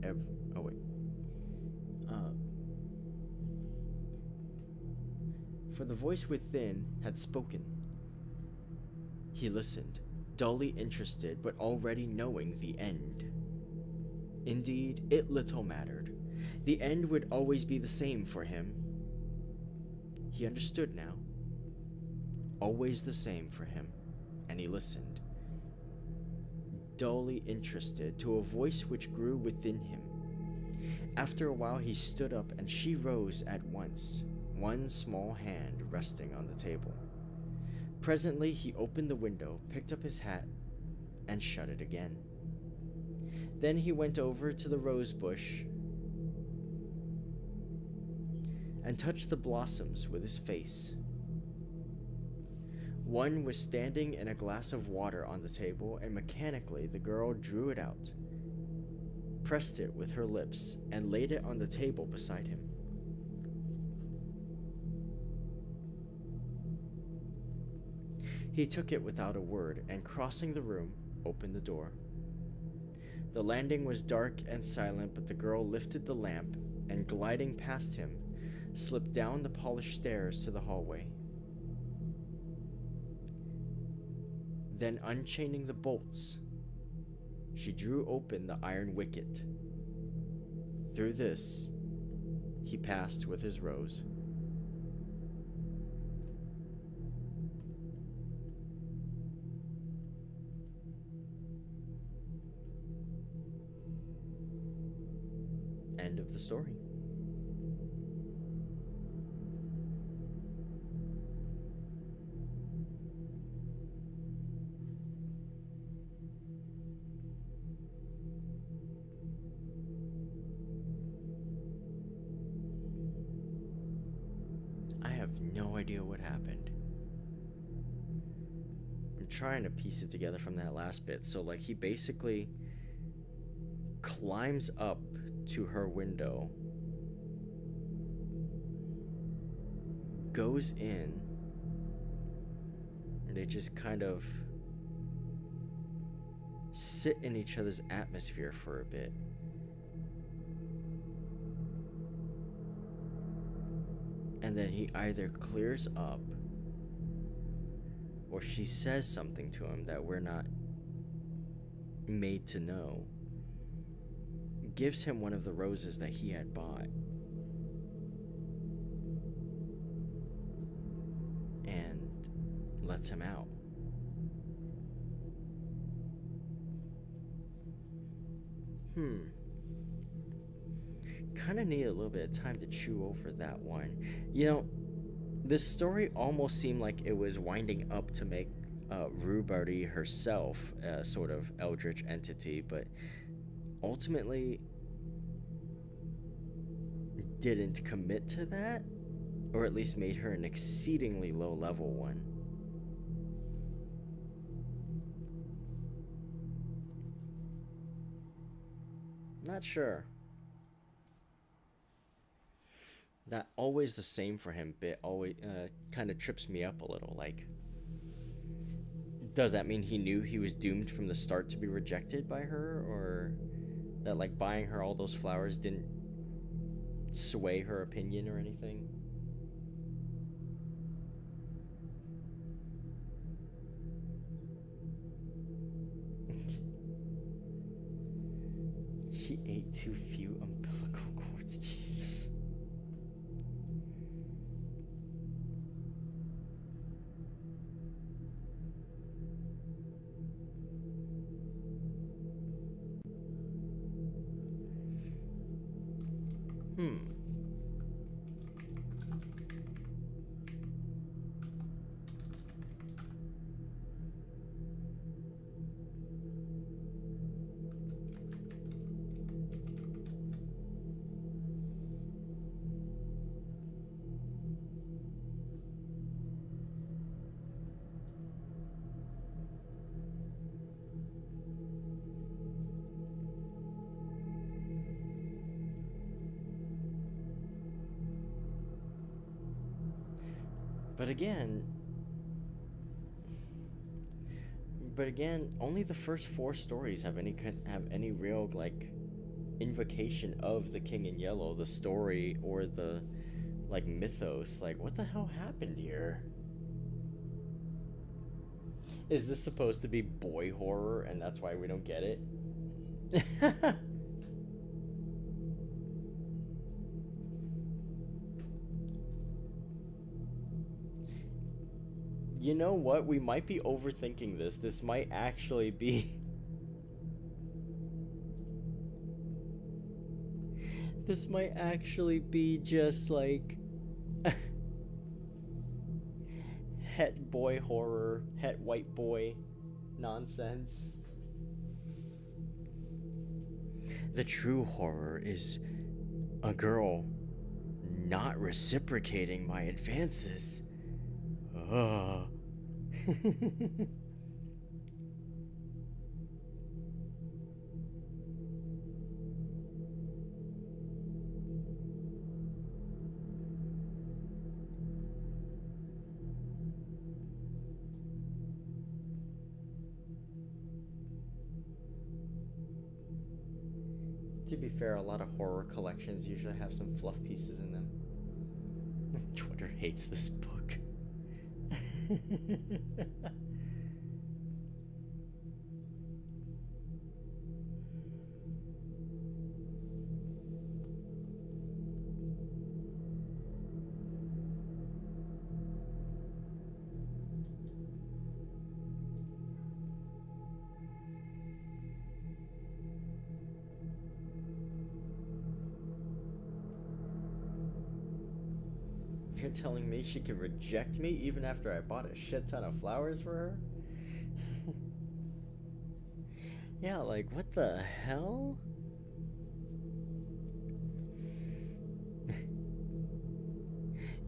For the voice within had spoken. He listened, dully interested, but already knowing the end. Indeed, it little mattered. The end would always be the same for him. He understood now. Always the same for him, and he listened, dully interested, to a voice which grew within him. After a while he stood up, and she rose at once, one small hand resting on the table. Presently he opened the window, picked up his hat, and shut it again. Then he went over to the rose bush and touched the blossoms with his face. One was standing in a glass of water on the table, and mechanically the girl drew it out, pressed it with her lips, and laid it on the table beside him. He took it without a word, and crossing the room, opened the door. The landing was dark and silent, but the girl lifted the lamp, and gliding past him, slipped down the polished stairs to the hallway. Then, unchaining the bolts, she drew open the iron wicket. Through this, he passed with his rose. End of the story. idea what happened. I'm trying to piece it together from that last bit. So, like, he basically climbs up to her window, goes in, and they just kind of sit in each other's atmosphere for a bit. And then he either clears up or she says something to him that we're not made to know. Gives him one of the roses that he had bought. And lets him out. Kind of need a little bit of time to chew over that one. You know, this story almost seemed like it was winding up to make Rhubardy herself a sort of eldritch entity, but ultimately didn't commit to that, or at least made her an exceedingly low level one. Not sure. That always the same for him bit always kind of trips me up a little. Like, does that mean he knew he was doomed from the start to be rejected by her, or that like buying her all those flowers didn't sway her opinion or anything? She ate too few umbilical cords, Jesus. But again, only the first 4 stories have any real like invocation of the King in Yellow, the story or the like mythos. Like, what the hell happened here? Is this supposed to be boy horror and that's why we don't get it? You know what? We might be overthinking this. This might actually be... This might actually be just like... het boy horror, het white boy nonsense. The true horror is a girl not reciprocating my advances. To be fair, a lot of horror collections usually have some fluff pieces in them. Twitter hates this book. You're telling me she can reject me even after I bought a shit ton of flowers for her? Yeah, like, what the hell?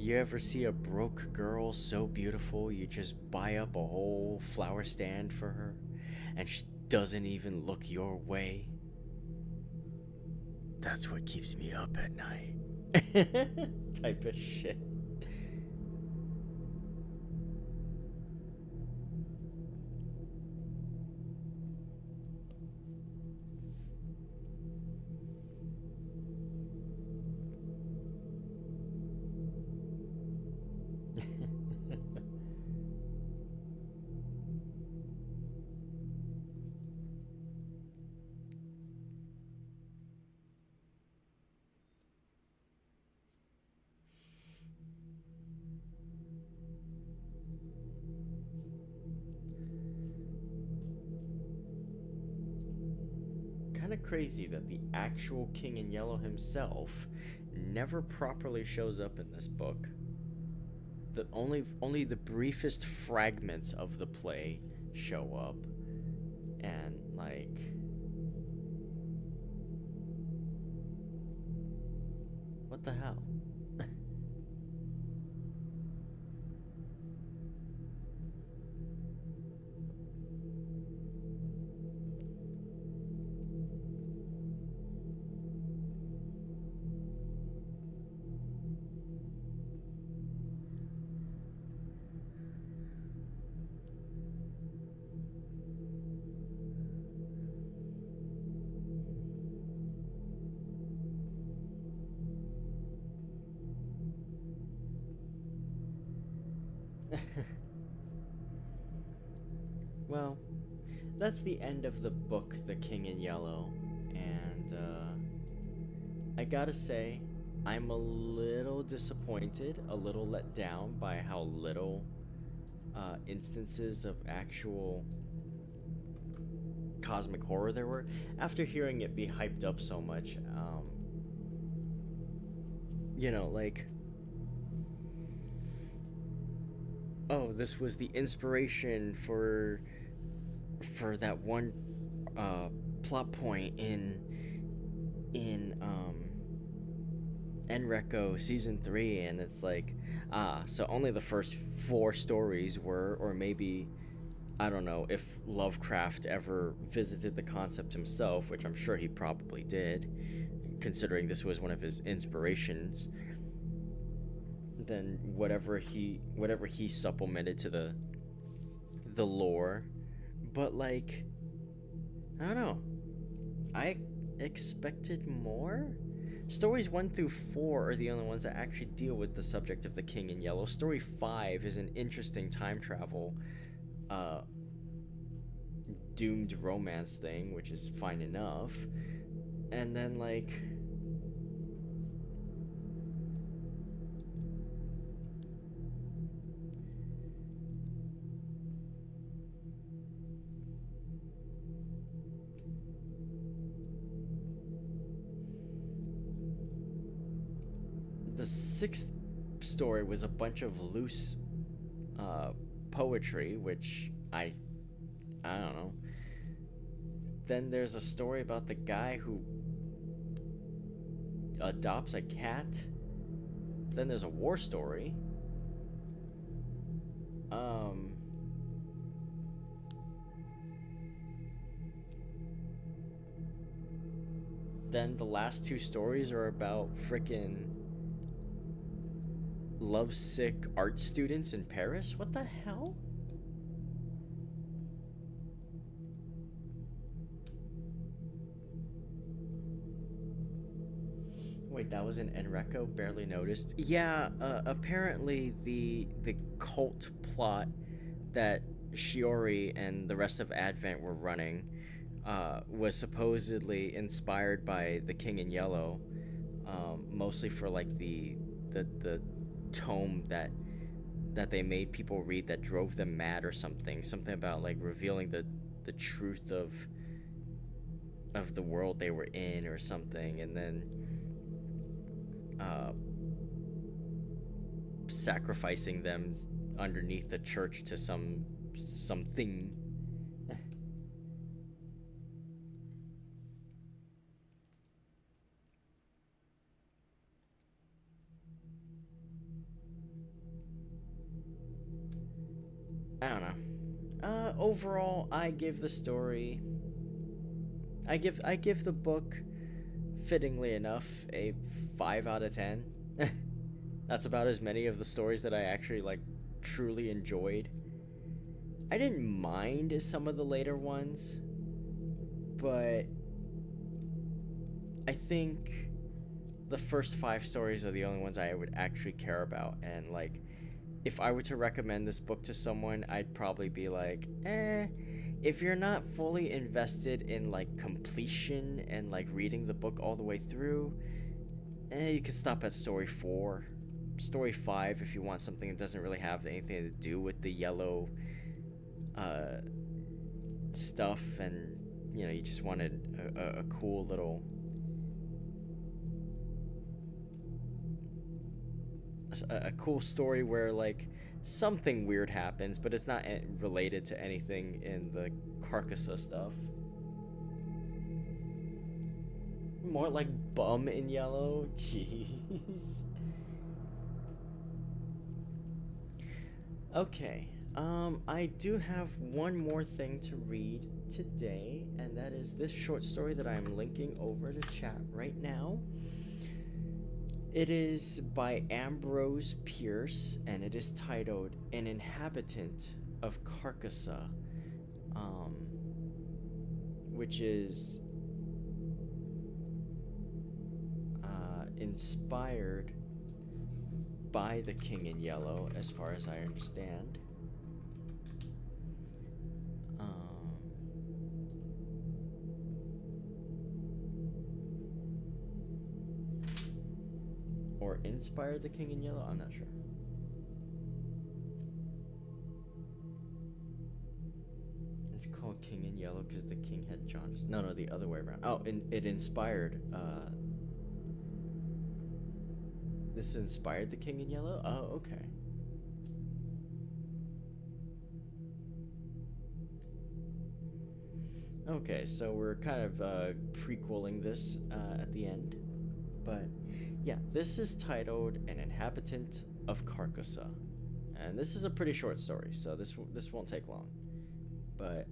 You ever see a broke girl so beautiful you just buy up a whole flower stand for her and she doesn't even look your way? That's what keeps me up at night. Type of shit. Kind of crazy that the actual King in Yellow himself never properly shows up in this book. The only the briefest fragments of the play show up, and like, what the hell? Well, that's the end of the book, The King in Yellow, and I gotta say, I'm a little disappointed, a little let down by how little instances of actual cosmic horror there were. After hearing it be hyped up so much, like, oh, this was the inspiration for that one plot point in Enreco season 3, and it's like, so only the first 4 stories were, or maybe, I don't know if Lovecraft ever visited the concept himself, which I'm sure he probably did, considering this was one of his inspirations. Then whatever he supplemented to the lore. But like, I don't know, I expected more. Stories 1 through 4 are the only ones that actually deal with the subject of the King in Yellow. Story 5 is an interesting time travel doomed romance thing, which is fine enough. And then like, the 6th story was a bunch of loose poetry, which I don't know. Then there's a story about the guy who adopts a cat. Then there's a war story. Then the last 2 stories are about frickin' lovesick art students in Paris. What the hell? Wait, that was in Enreco? Barely noticed. Yeah, apparently the cult plot that Shiori and the rest of Advent were running was supposedly inspired by The King in Yellow, mostly for like the tome that they made people read that drove them mad or something about like revealing the truth of the world they were in or something, and then sacrificing them underneath the church to something. I don't know. Overall, I give the story. I give the book, fittingly enough, a 5 out of 10. That's about as many of the stories that I actually like truly enjoyed. I didn't mind some of the later ones, but I think the first 5 stories are the only ones I would actually care about. And like, if I were to recommend this book to someone, I'd probably be like, if you're not fully invested in like completion and like reading the book all the way through, you can stop at story 4. Story 5, if you want something that doesn't really have anything to do with the yellow stuff, and you just wanted a cool little a cool story where like something weird happens, but it's not related to anything in the Carcosa stuff. More like bum in yellow. Jeez. Okay. I do have one more thing to read today, and that is this short story that I am linking over to chat right now. It is by Ambrose Bierce, and it is titled An Inhabitant of Carcosa, which is inspired by the King in Yellow, as far as I understand. Or inspired the King in Yellow? I'm not sure. It's called King in Yellow because the king had jaundice. No, the other way around. Oh, it inspired. This inspired the King in Yellow? Oh, okay. Okay, so we're kind of prequeling this at the end. But yeah, this is titled An Inhabitant of Carcosa. And this is a pretty short story, so this won't take long. But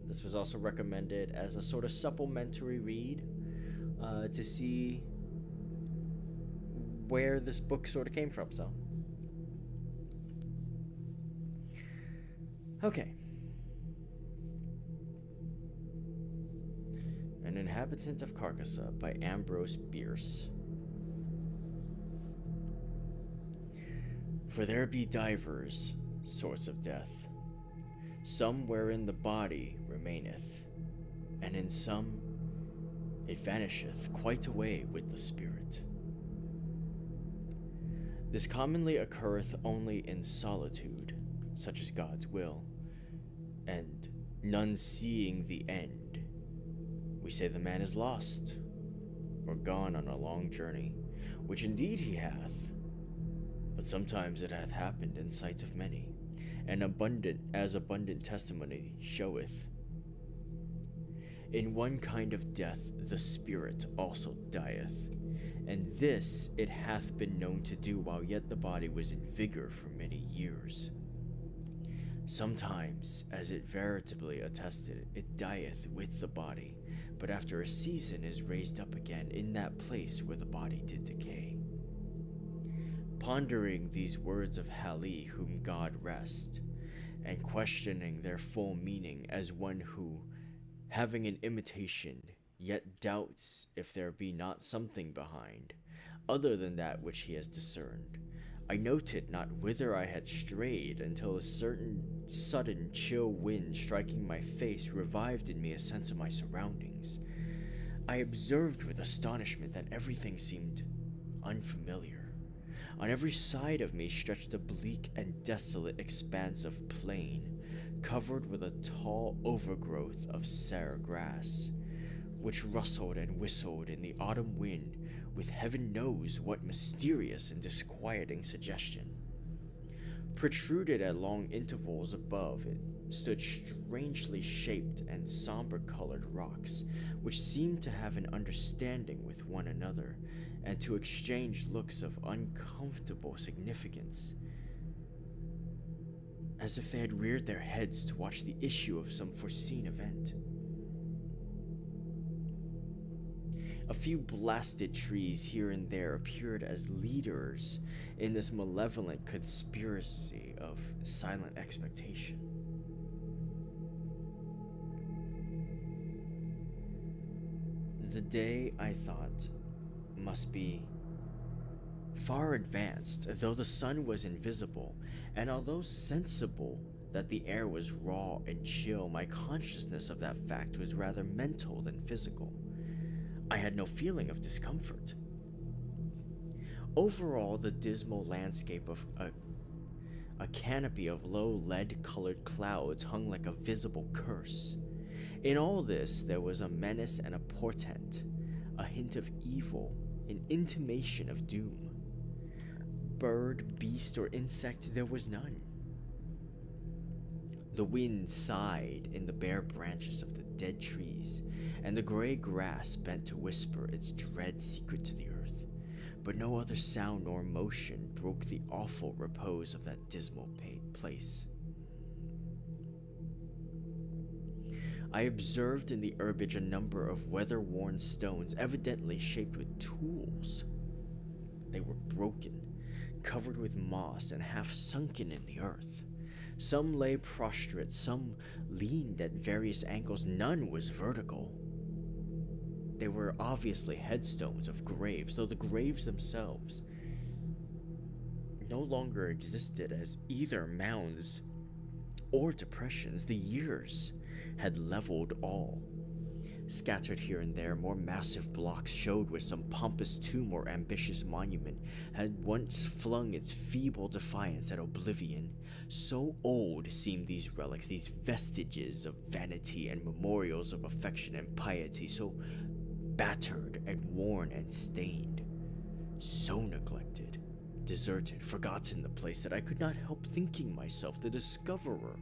this was also recommended as a sort of supplementary read to see where this book sort of came from, so. Okay. An Inhabitant of Carcosa by Ambrose Bierce. For there be divers sorts of death, some wherein the body remaineth, and in some it vanisheth quite away with the spirit. This commonly occurreth only in solitude, such as God's will, and none seeing the end. We say the man is lost, or gone on a long journey, which indeed he hath, but sometimes it hath happened in sight of many, and abundant testimony showeth. In one kind of death the spirit also dieth, and this it hath been known to do while yet the body was in vigor for many years. Sometimes, as it veritably attested, it dieth with the body, but after a season is raised up again in that place where the body did decay. Pondering these words of Hali, whom God rest, and questioning their full meaning as one who, having an imitation, yet doubts if there be not something behind, other than that which he has discerned, I noted not whither I had strayed until a certain sudden chill wind striking my face revived in me a sense of my surroundings. I observed with astonishment that everything seemed unfamiliar. On every side of me stretched a bleak and desolate expanse of plain, covered with a tall overgrowth of sere grass, which rustled and whistled in the autumn wind with heaven knows what mysterious and disquieting suggestion. Protruded at long intervals above it stood strangely shaped and somber-colored rocks, which seemed to have an understanding with one another, and to exchange looks of uncomfortable significance. as if they had reared their heads to watch the issue of some foreseen event. A few blasted trees here and there appeared as leaders in this malevolent conspiracy of silent expectation. The day, I thought, must be far advanced, though the sun was invisible, and although sensible that the air was raw and chill, my consciousness of that fact was rather mental than physical. I had no feeling of discomfort. Overall, the dismal landscape of a canopy of low lead-colored clouds hung like a visible curse. In all this, there was a menace and a portent, a hint of evil, an intimation of doom. Bird, beast, or insect, there was none. The wind sighed in the bare branches of the dead trees, and the gray grass bent to whisper its dread secret to the earth, but no other sound nor motion broke the awful repose of that dismal place. I observed in the herbage a number of weather-worn stones, evidently shaped with tools. They were broken, covered with moss, and half sunken in the earth. Some lay prostrate, some leaned at various angles, none was vertical. They were obviously headstones of graves, though the graves themselves no longer existed as either mounds or depressions. The years had leveled all. Scattered here and there, more massive blocks showed where some pompous tomb or ambitious monument had once flung its feeble defiance at oblivion. So old seemed these relics, these vestiges of vanity and memorials of affection and piety, so battered and worn and stained, so neglected, deserted, forgotten the place, that I could not help thinking myself the discoverer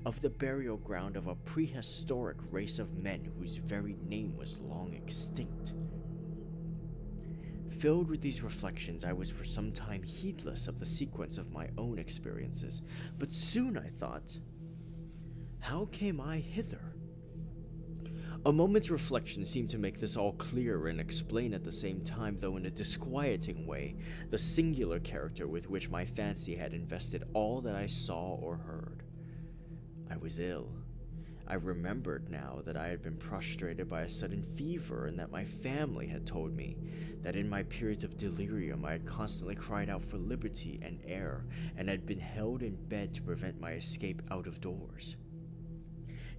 of the burial ground of a prehistoric race of men whose very name was long extinct. Filled with these reflections, I was for some time heedless of the sequence of my own experiences, but soon I thought, how came I hither? A moment's reflection seemed to make this all clear and explain at the same time, though in a disquieting way, the singular character with which my fancy had invested all that I saw or heard. I was ill. I remembered now that I had been prostrated by a sudden fever, and that my family had told me that in my periods of delirium I had constantly cried out for liberty and air, and had been held in bed to prevent my escape out of doors.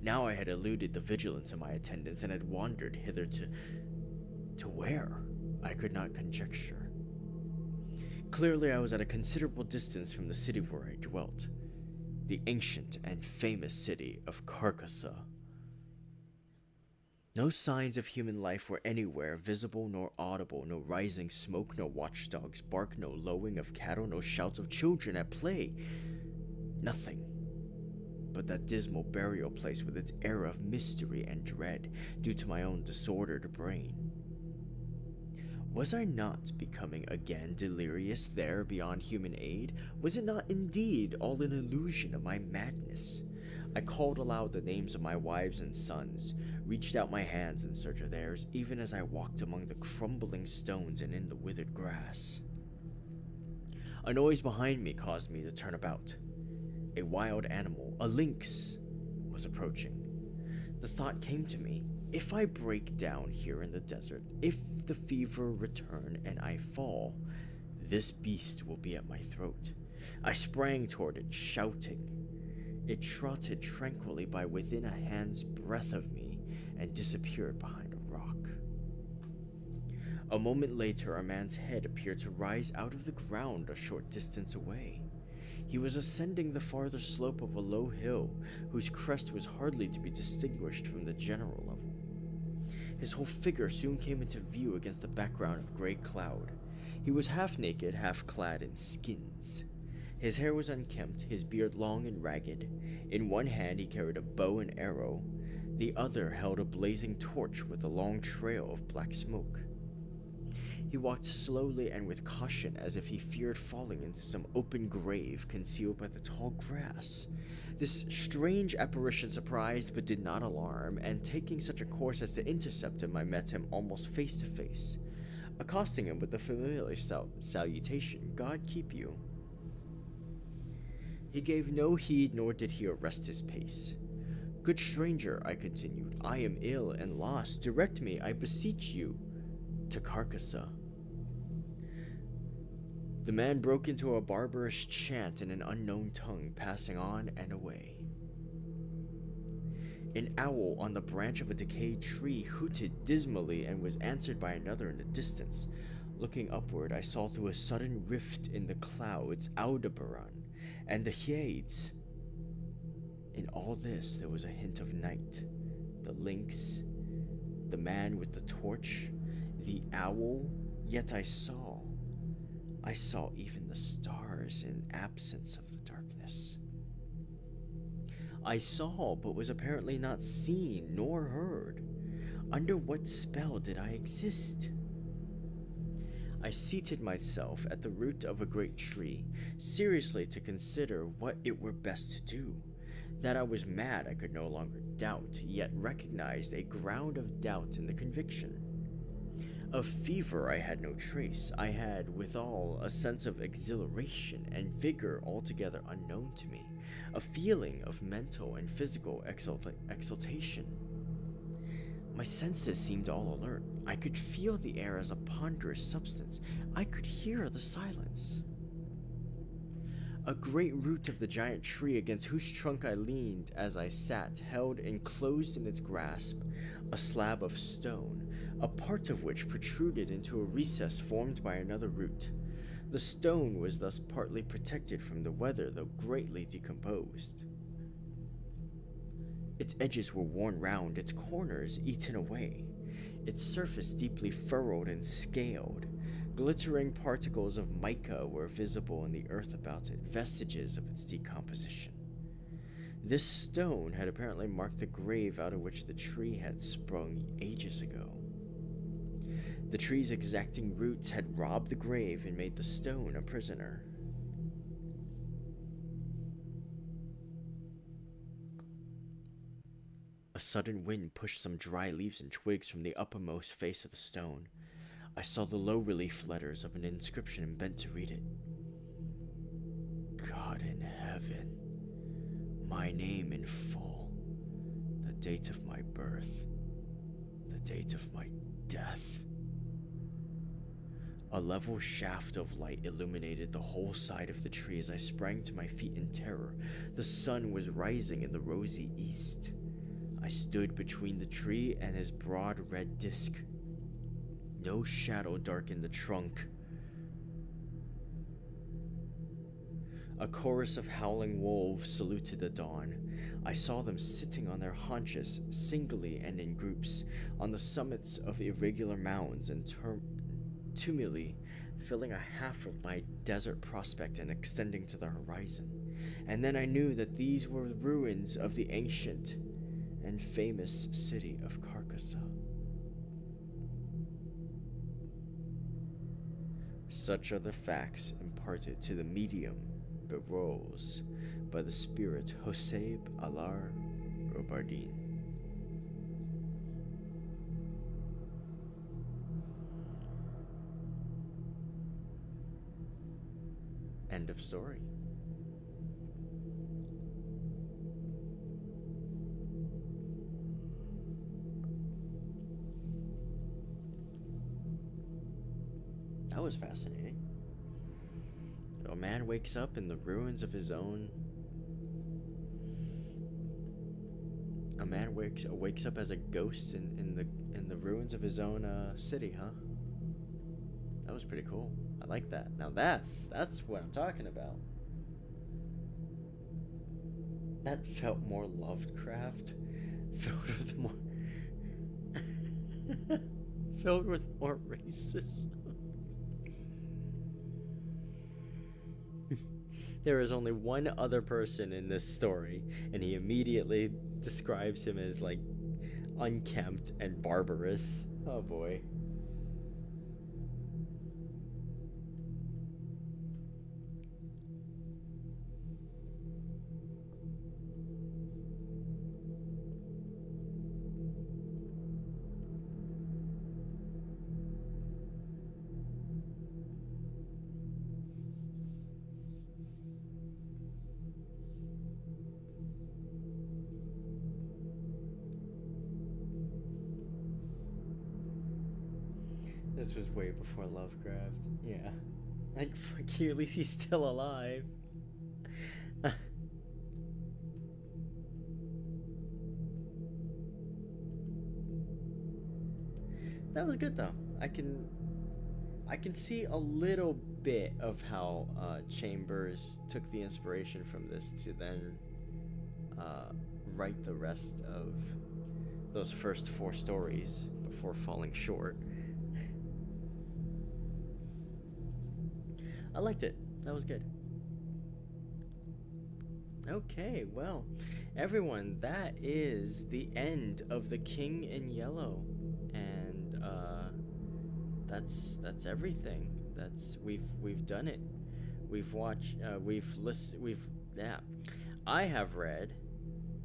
Now I had eluded the vigilance of my attendants, and had wandered hither to where? I could not conjecture. Clearly I was at a considerable distance from the city where I dwelt, the ancient and famous city of Carcosa. No signs of human life were anywhere visible nor audible, no rising smoke, no watchdogs' bark, no lowing of cattle, no shouts of children at play. Nothing but that dismal burial place with its air of mystery and dread, due to my own disordered brain. Was I not becoming again delirious there beyond human aid? Was it not indeed all an illusion of my madness? I called aloud the names of my wives and sons, reached out my hands in search of theirs, even as I walked among the crumbling stones and in the withered grass. A noise behind me caused me to turn about. A wild animal, a lynx, was approaching. The thought came to me, if I break down here in the desert, if the fever return and I fall, this beast will be at my throat. I sprang toward it, shouting. It trotted tranquilly by within a hand's breadth of me and disappeared behind a rock. A moment later, a man's head appeared to rise out of the ground a short distance away. He was ascending the farther slope of a low hill, whose crest was hardly to be distinguished from the general level. His whole figure soon came into view against the background of gray cloud. He was half naked, half clad in skins. His hair was unkempt, his beard long and ragged. In one hand he carried a bow and arrow, the other held a blazing torch with a long trail of black smoke. He walked slowly and with caution, as if he feared falling into some open grave concealed by the tall grass. This strange apparition surprised but did not alarm, and taking such a course as to intercept him, I met him almost face to face, accosting him with the familiar salutation, "God keep you." He gave no heed, nor did he arrest his pace. "Good stranger," I continued, "I am ill and lost. Direct me, I beseech you, to Carcosa." The man broke into a barbarous chant in an unknown tongue, passing on and away. An owl on the branch of a decayed tree hooted dismally and was answered by another in the distance. Looking upward, I saw through a sudden rift in the clouds Aldebaran and the Hyades. In all this there was a hint of night. The lynx, the man with the torch, the owl, yet I saw even the stars in absence of the darkness. I saw, but was apparently not seen nor heard. Under what spell did I exist? I seated myself at the root of a great tree, seriously to consider what it were best to do. That I was mad I could no longer doubt, yet recognized a ground of doubt in the conviction. Of fever I had no trace. I had, withal, a sense of exhilaration and vigor altogether unknown to me, a feeling of mental and physical exultation. My senses seemed all alert. I could feel the air as a ponderous substance. I could hear the silence. A great root of the giant tree against whose trunk I leaned as I sat held enclosed in its grasp a slab of stone, a part of which protruded into a recess formed by another root. The stone was thus partly protected from the weather, though greatly decomposed. Its edges were worn round, its corners eaten away, its surface deeply furrowed and scaled. Glittering particles of mica were visible in the earth about it, vestiges of its decomposition. This stone had apparently marked the grave out of which the tree had sprung ages ago. The tree's exacting roots had robbed the grave and made the stone a prisoner. A sudden wind pushed some dry leaves and twigs from the uppermost face of the stone. I saw the low relief letters of an inscription and bent to read it. God in heaven, my name in full, the date of my birth, the date of my death. A level shaft of light illuminated the whole side of the tree as I sprang to my feet in terror. The sun was rising in the rosy east. I stood between the tree and his broad red disk. No shadow darkened the trunk. A chorus of howling wolves saluted the dawn. I saw them sitting on their haunches, singly and in groups, on the summits of irregular mounds and tumuli, filling a half of my desert prospect and extending to the horizon. And then I knew that these were the ruins of the ancient and famous city of Carcosa. Such are the facts imparted to the medium Bierce by the spirit Hoseb Alar Robardin. End of story. That was fascinating. A man wakes up in the ruins of his own. A man wakes up as a ghost in the ruins of his own city, huh? That was pretty cool. I like that. Now that's what I'm talking about. That felt more Lovecraft, filled with more racism. There is only one other person in this story, and he immediately describes him as, like, unkempt and barbarous. Oh boy. This was way before Lovecraft. Yeah. Like, fuck you, at least he's still alive. That was good though. I can see a little bit of how Chambers took the inspiration from this to then write the rest of those first 4 stories before falling short. I liked it. That was good. Okay, well, everyone, that is the end of The King in Yellow, and that's everything. We've done it. We've watched. We've listened. I have read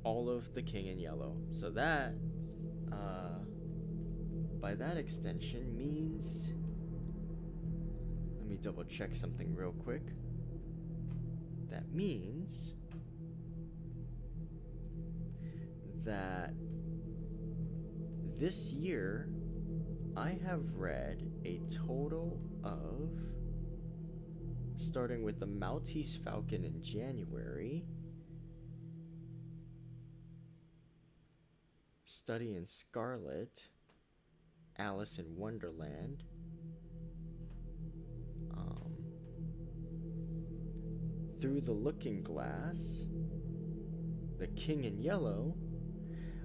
all of The King in Yellow, so that by that extension means. Let me double check something real quick. That means that this year I have read a total of, starting with the Maltese Falcon in January, Study in Scarlet, Alice in Wonderland, Through the Looking Glass, The King in Yellow.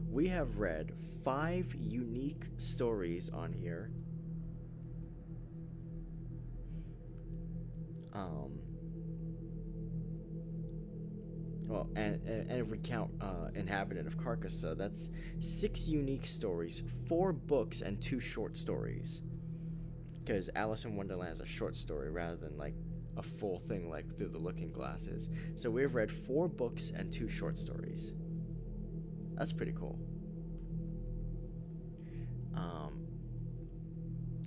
We have read 5 unique stories on here. Well, and if we count Inhabitant of Carcosa, that's 6 unique stories, 4 books, and 2 short stories. Because Alice in Wonderland is a short story rather than like a full thing like Through the Looking Glasses. So we've read 4 books and 2 short stories. That's pretty cool.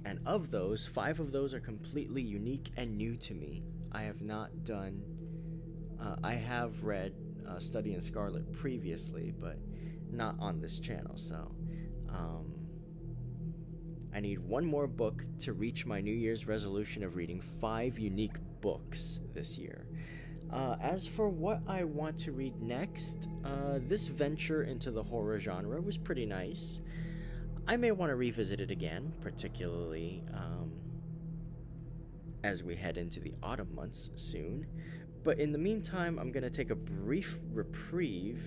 And of those, 5 of those are completely unique and new to me. I have not done. I have read Study in Scarlet previously, but not on this channel. So I need 1 more book to reach my New Year's resolution of reading 5 unique books this year. As for what I want to read next, this venture into the horror genre was pretty nice. I may want to revisit it again, particularly as we head into the autumn months soon. But in the meantime, I'm going to take a brief reprieve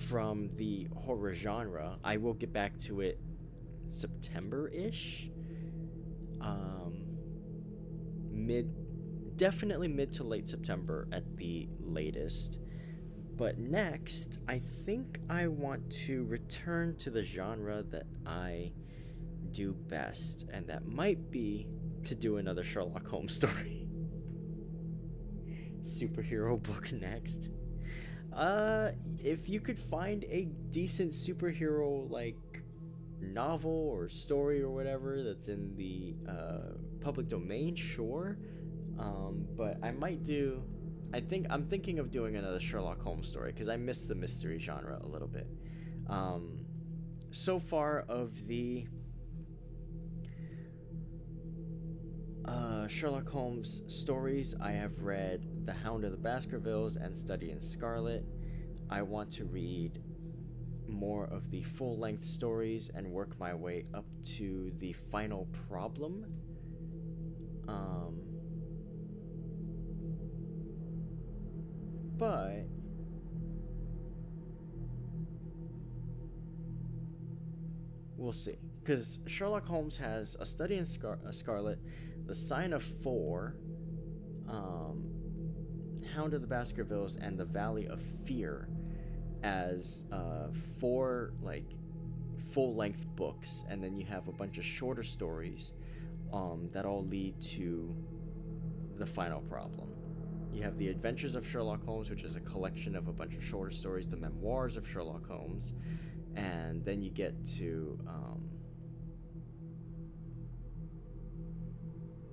from the horror genre. I will get back to it September-ish. Definitely mid to late September at the latest. But next, I think I want to return to the genre that I do best, and that might be to do another Sherlock Holmes story. Superhero book next. If you could find a decent superhero like novel or story or whatever that's in the public domain, sure. But I might do. I'm thinking of doing another Sherlock Holmes story because I miss the mystery genre a little bit. So far of the Sherlock Holmes stories, I have read The Hound of the Baskervilles and Study in Scarlet. I want to read more of the full-length stories and work my way up to the final problem. But we'll see, because Sherlock Holmes has a Study in Scarlet, The Sign of Four, Hound of the Baskervilles, and The Valley of Fear as 4 like full-length books, and then you have a bunch of shorter stories that all lead to the final problem. You have The Adventures of Sherlock Holmes, which is a collection of a bunch of shorter stories, The Memoirs of Sherlock Holmes, and then you get to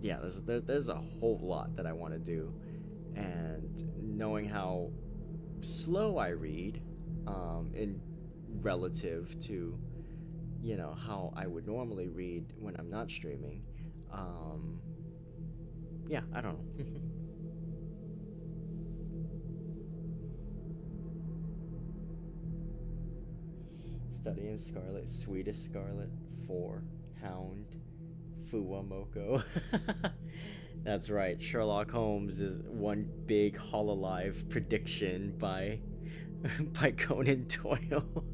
there's a whole lot that I want to do, and knowing how slow I read, in relative to, how I would normally read when I'm not streaming. Um, yeah, I don't know. Studying Scarlet, Sweetest Scarlet, 4, Hound, Fuwamoko. That's right. Sherlock Holmes is one big Hololive prediction by by Conan Doyle.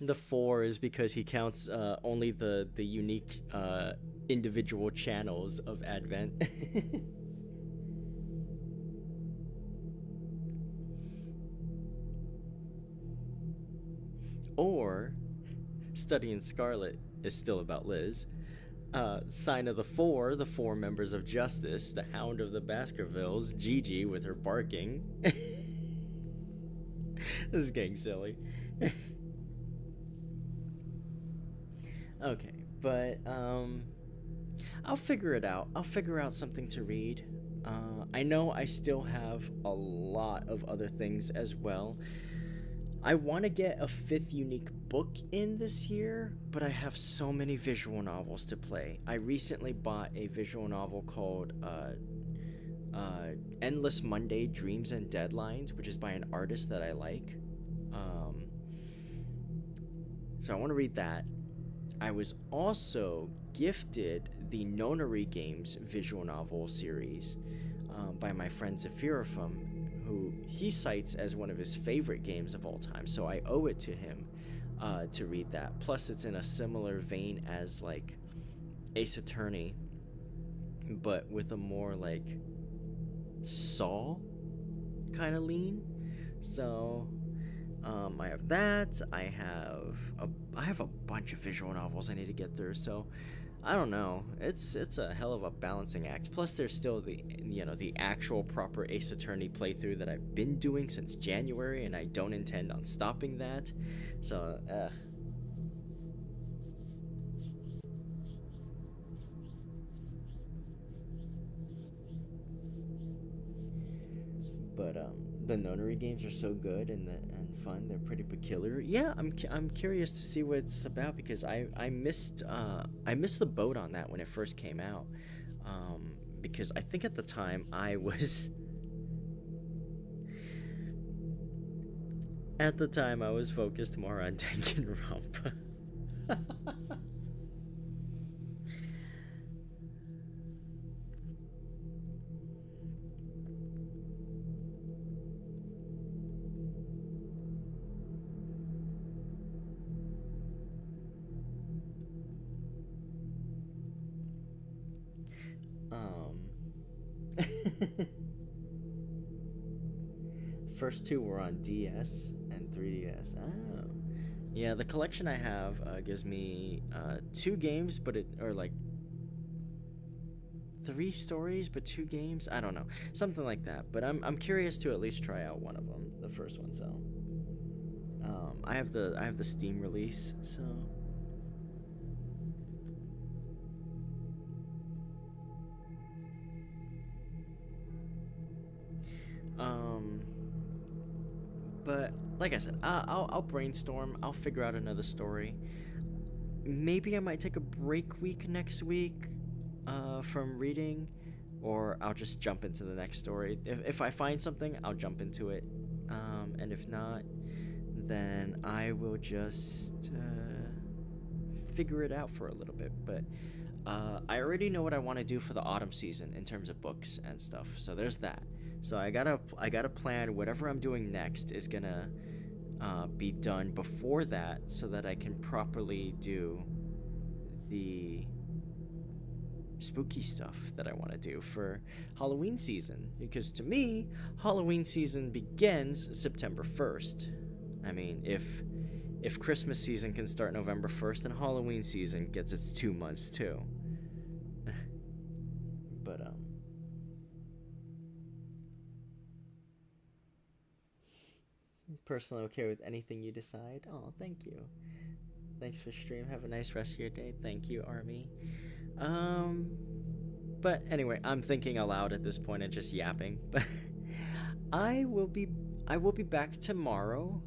The 4 is because he counts only the unique individual channels of Advent. Or Studying Scarlet is still about Liz. Sign of the four members of justice, the Hound of the Baskervilles, Gigi with her barking. This is getting silly. Okay, but I'll figure it out. I'll figure out something to read. I know I still have a lot of other things as well. I want to get a fifth unique book in this year, but I have so many visual novels to play. I recently bought a visual novel called Endless Monday Dreams and Deadlines, which is by an artist that I like. Um, so I want to read that. I was also gifted the Nonary Games visual novel series by my friend Zephyrifum, who he cites as one of his favorite games of all time. So I owe it to him to read that. Plus, it's in a similar vein as like Ace Attorney, but with a more like Saw kind of lean. So I have that. I have a bunch of visual novels I need to get through. So I don't know. It's a hell of a balancing act. Plus, there's still the actual proper Ace Attorney playthrough that I've been doing since January, and I don't intend on stopping that. So, but the Nonary games are so good and fun. They're pretty peculiar. Yeah, I'm curious to see what it's about because I missed the boat on that when it first came out. Because I think at the time I was focused more on Danganronpa. um, First two were on DS and 3DS. Oh. Yeah, the collection I have gives me two games, but it or like three stories, but two games. I don't know, something like that. But I'm curious to at least try out one of them, the first one. So I have the Steam release. So um, but like I said, I'll brainstorm. I'll figure out another story. Maybe I might take a break week next week from reading, or I'll just jump into the next story. If I find something, I'll jump into it. And if not, then I will just figure it out for a little bit. But I already know what I want to do for the autumn season in terms of books and stuff. So there's that. So I gotta plan whatever I'm doing next is gonna be done before that, so that I can properly do the spooky stuff that I want to do for Halloween season. Because to me, Halloween season begins September 1st. I mean, if Christmas season can start November 1st, then Halloween season gets its 2 months too. But personally okay with anything you decide. Oh, thank you. Thanks for stream. Have a nice rest of your day. Thank you, Army. Um, but anyway, I'm thinking aloud at this point and just yapping. But I will be I will be back tomorrow.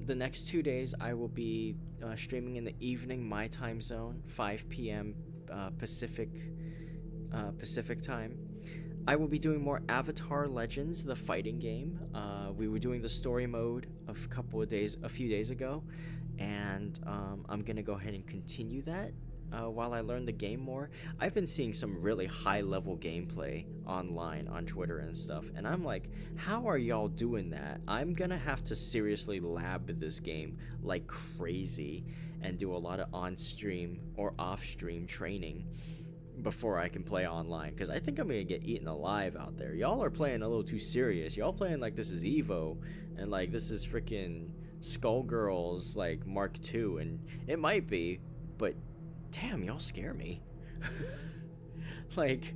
The next 2 days I will be streaming in the evening, my time zone, 5 p.m. Pacific Pacific time. I will be doing more Avatar Legends, the fighting game. We were doing the story mode a few days ago, and I'm gonna go ahead and continue that while I learn the game more. I've been seeing some really high-level gameplay online on Twitter and stuff, and I'm like, how are y'all doing that? I'm gonna have to seriously lab this game like crazy and do a lot of on-stream or off-stream training before I can play online, because I think I'm gonna get eaten alive out there. Y'all are playing a little too serious. Y'all playing like this is Evo, and like this is freaking Skullgirls like Mark II, and it might be, but damn, y'all scare me. Like,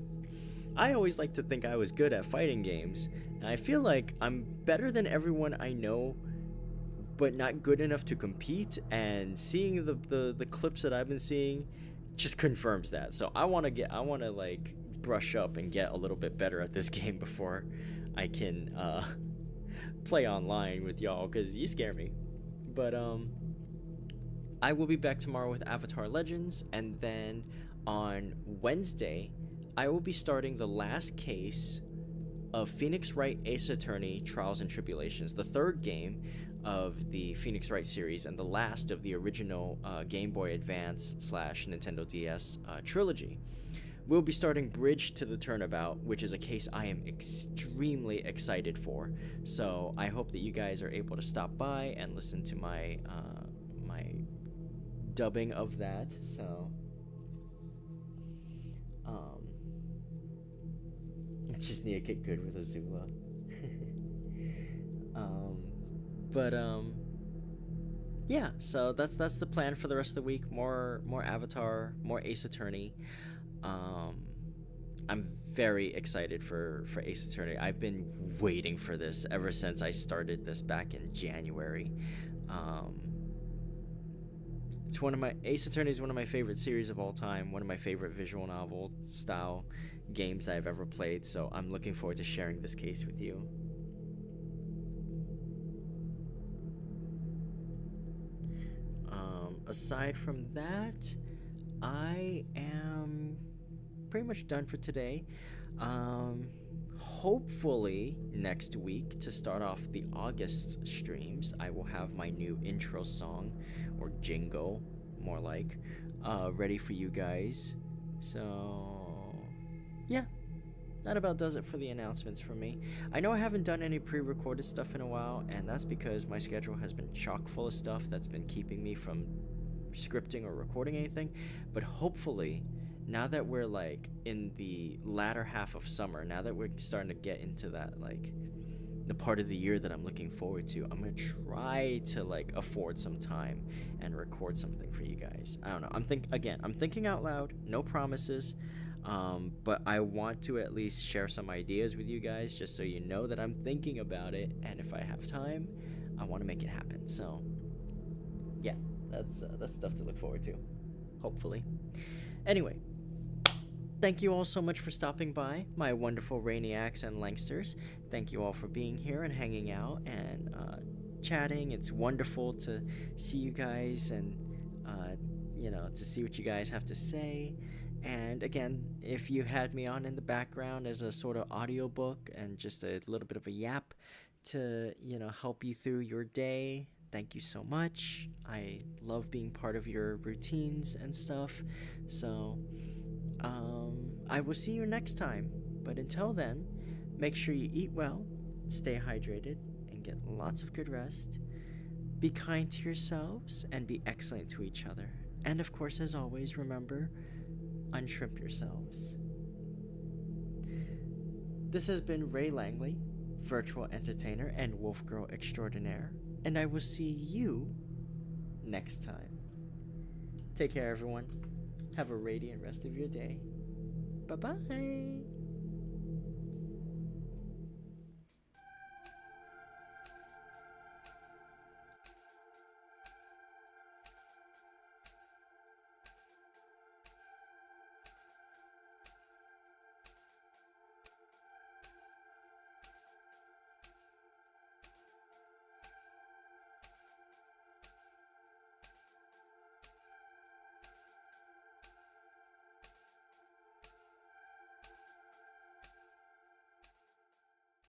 I always like to think I was good at fighting games, and I feel like I'm better than everyone I know, but not good enough to compete. And seeing the clips that I've been seeing just confirms that. So I want to like brush up and get a little bit better at this game before I can play online with y'all, because you scare me. But I will be back tomorrow with Avatar Legends, and then on Wednesday I will be starting the last case of Phoenix Wright Ace Attorney Trials and Tribulations, the third game of the Phoenix Wright series and the last of the original Game Boy Advance / Nintendo DS trilogy. We'll be starting Bridge to the Turnabout, which is a case I am extremely excited for. So I hope that you guys are able to stop by and listen to my my dubbing of that. So I just need to get good with Azula. But yeah, so that's the plan for the rest of the week. More Avatar, more Ace Attorney. I'm very excited for Ace Attorney. I've been waiting for this ever since I started this back in January. Ace Attorney is one of my favorite series of all time, one of my favorite visual novel style games I've ever played, so I'm looking forward to sharing this case with you. Aside from that, I am pretty much done for today. Hopefully next week, to start off the August streams, I will have my new intro song, or jingle more like, ready for you guys. So yeah, that about does it for the announcements from me. I know I haven't done any pre-recorded stuff in a while, and that's because my schedule has been chock full of stuff that's been keeping me from scripting or recording anything. But hopefully, now that we're like in the latter half of summer, now that we're starting to get into that like the part of the year that I'm looking forward to, I'm gonna try to like afford some time and record something for you guys. I don't know, I'm thinking out loud, no promises, but I want to at least share some ideas with you guys, just so you know that I'm thinking about it, and if I have time, I want to make it happen. So yeah, that's stuff to look forward to, hopefully. Anyway, thank you all so much for stopping by, my wonderful Rainiacs and Langsters. Thank you all for being here and hanging out and chatting. It's wonderful to see you guys and to see what you guys have to say. And again, if you had me on in the background as a sort of audiobook and just a little bit of a yap to help you through your day, thank you so much. I love being part of your routines and stuff. So I will see you next time. But until then, make sure you eat well, stay hydrated, and get lots of good rest. Be kind to yourselves and be excellent to each other. And of course, as always, remember, unshrimp yourselves. This has been Ray Langley, virtual entertainer and wolf girl extraordinaire, and I will see you next time. Take care, everyone. Have a radiant rest of your day. Bye-bye.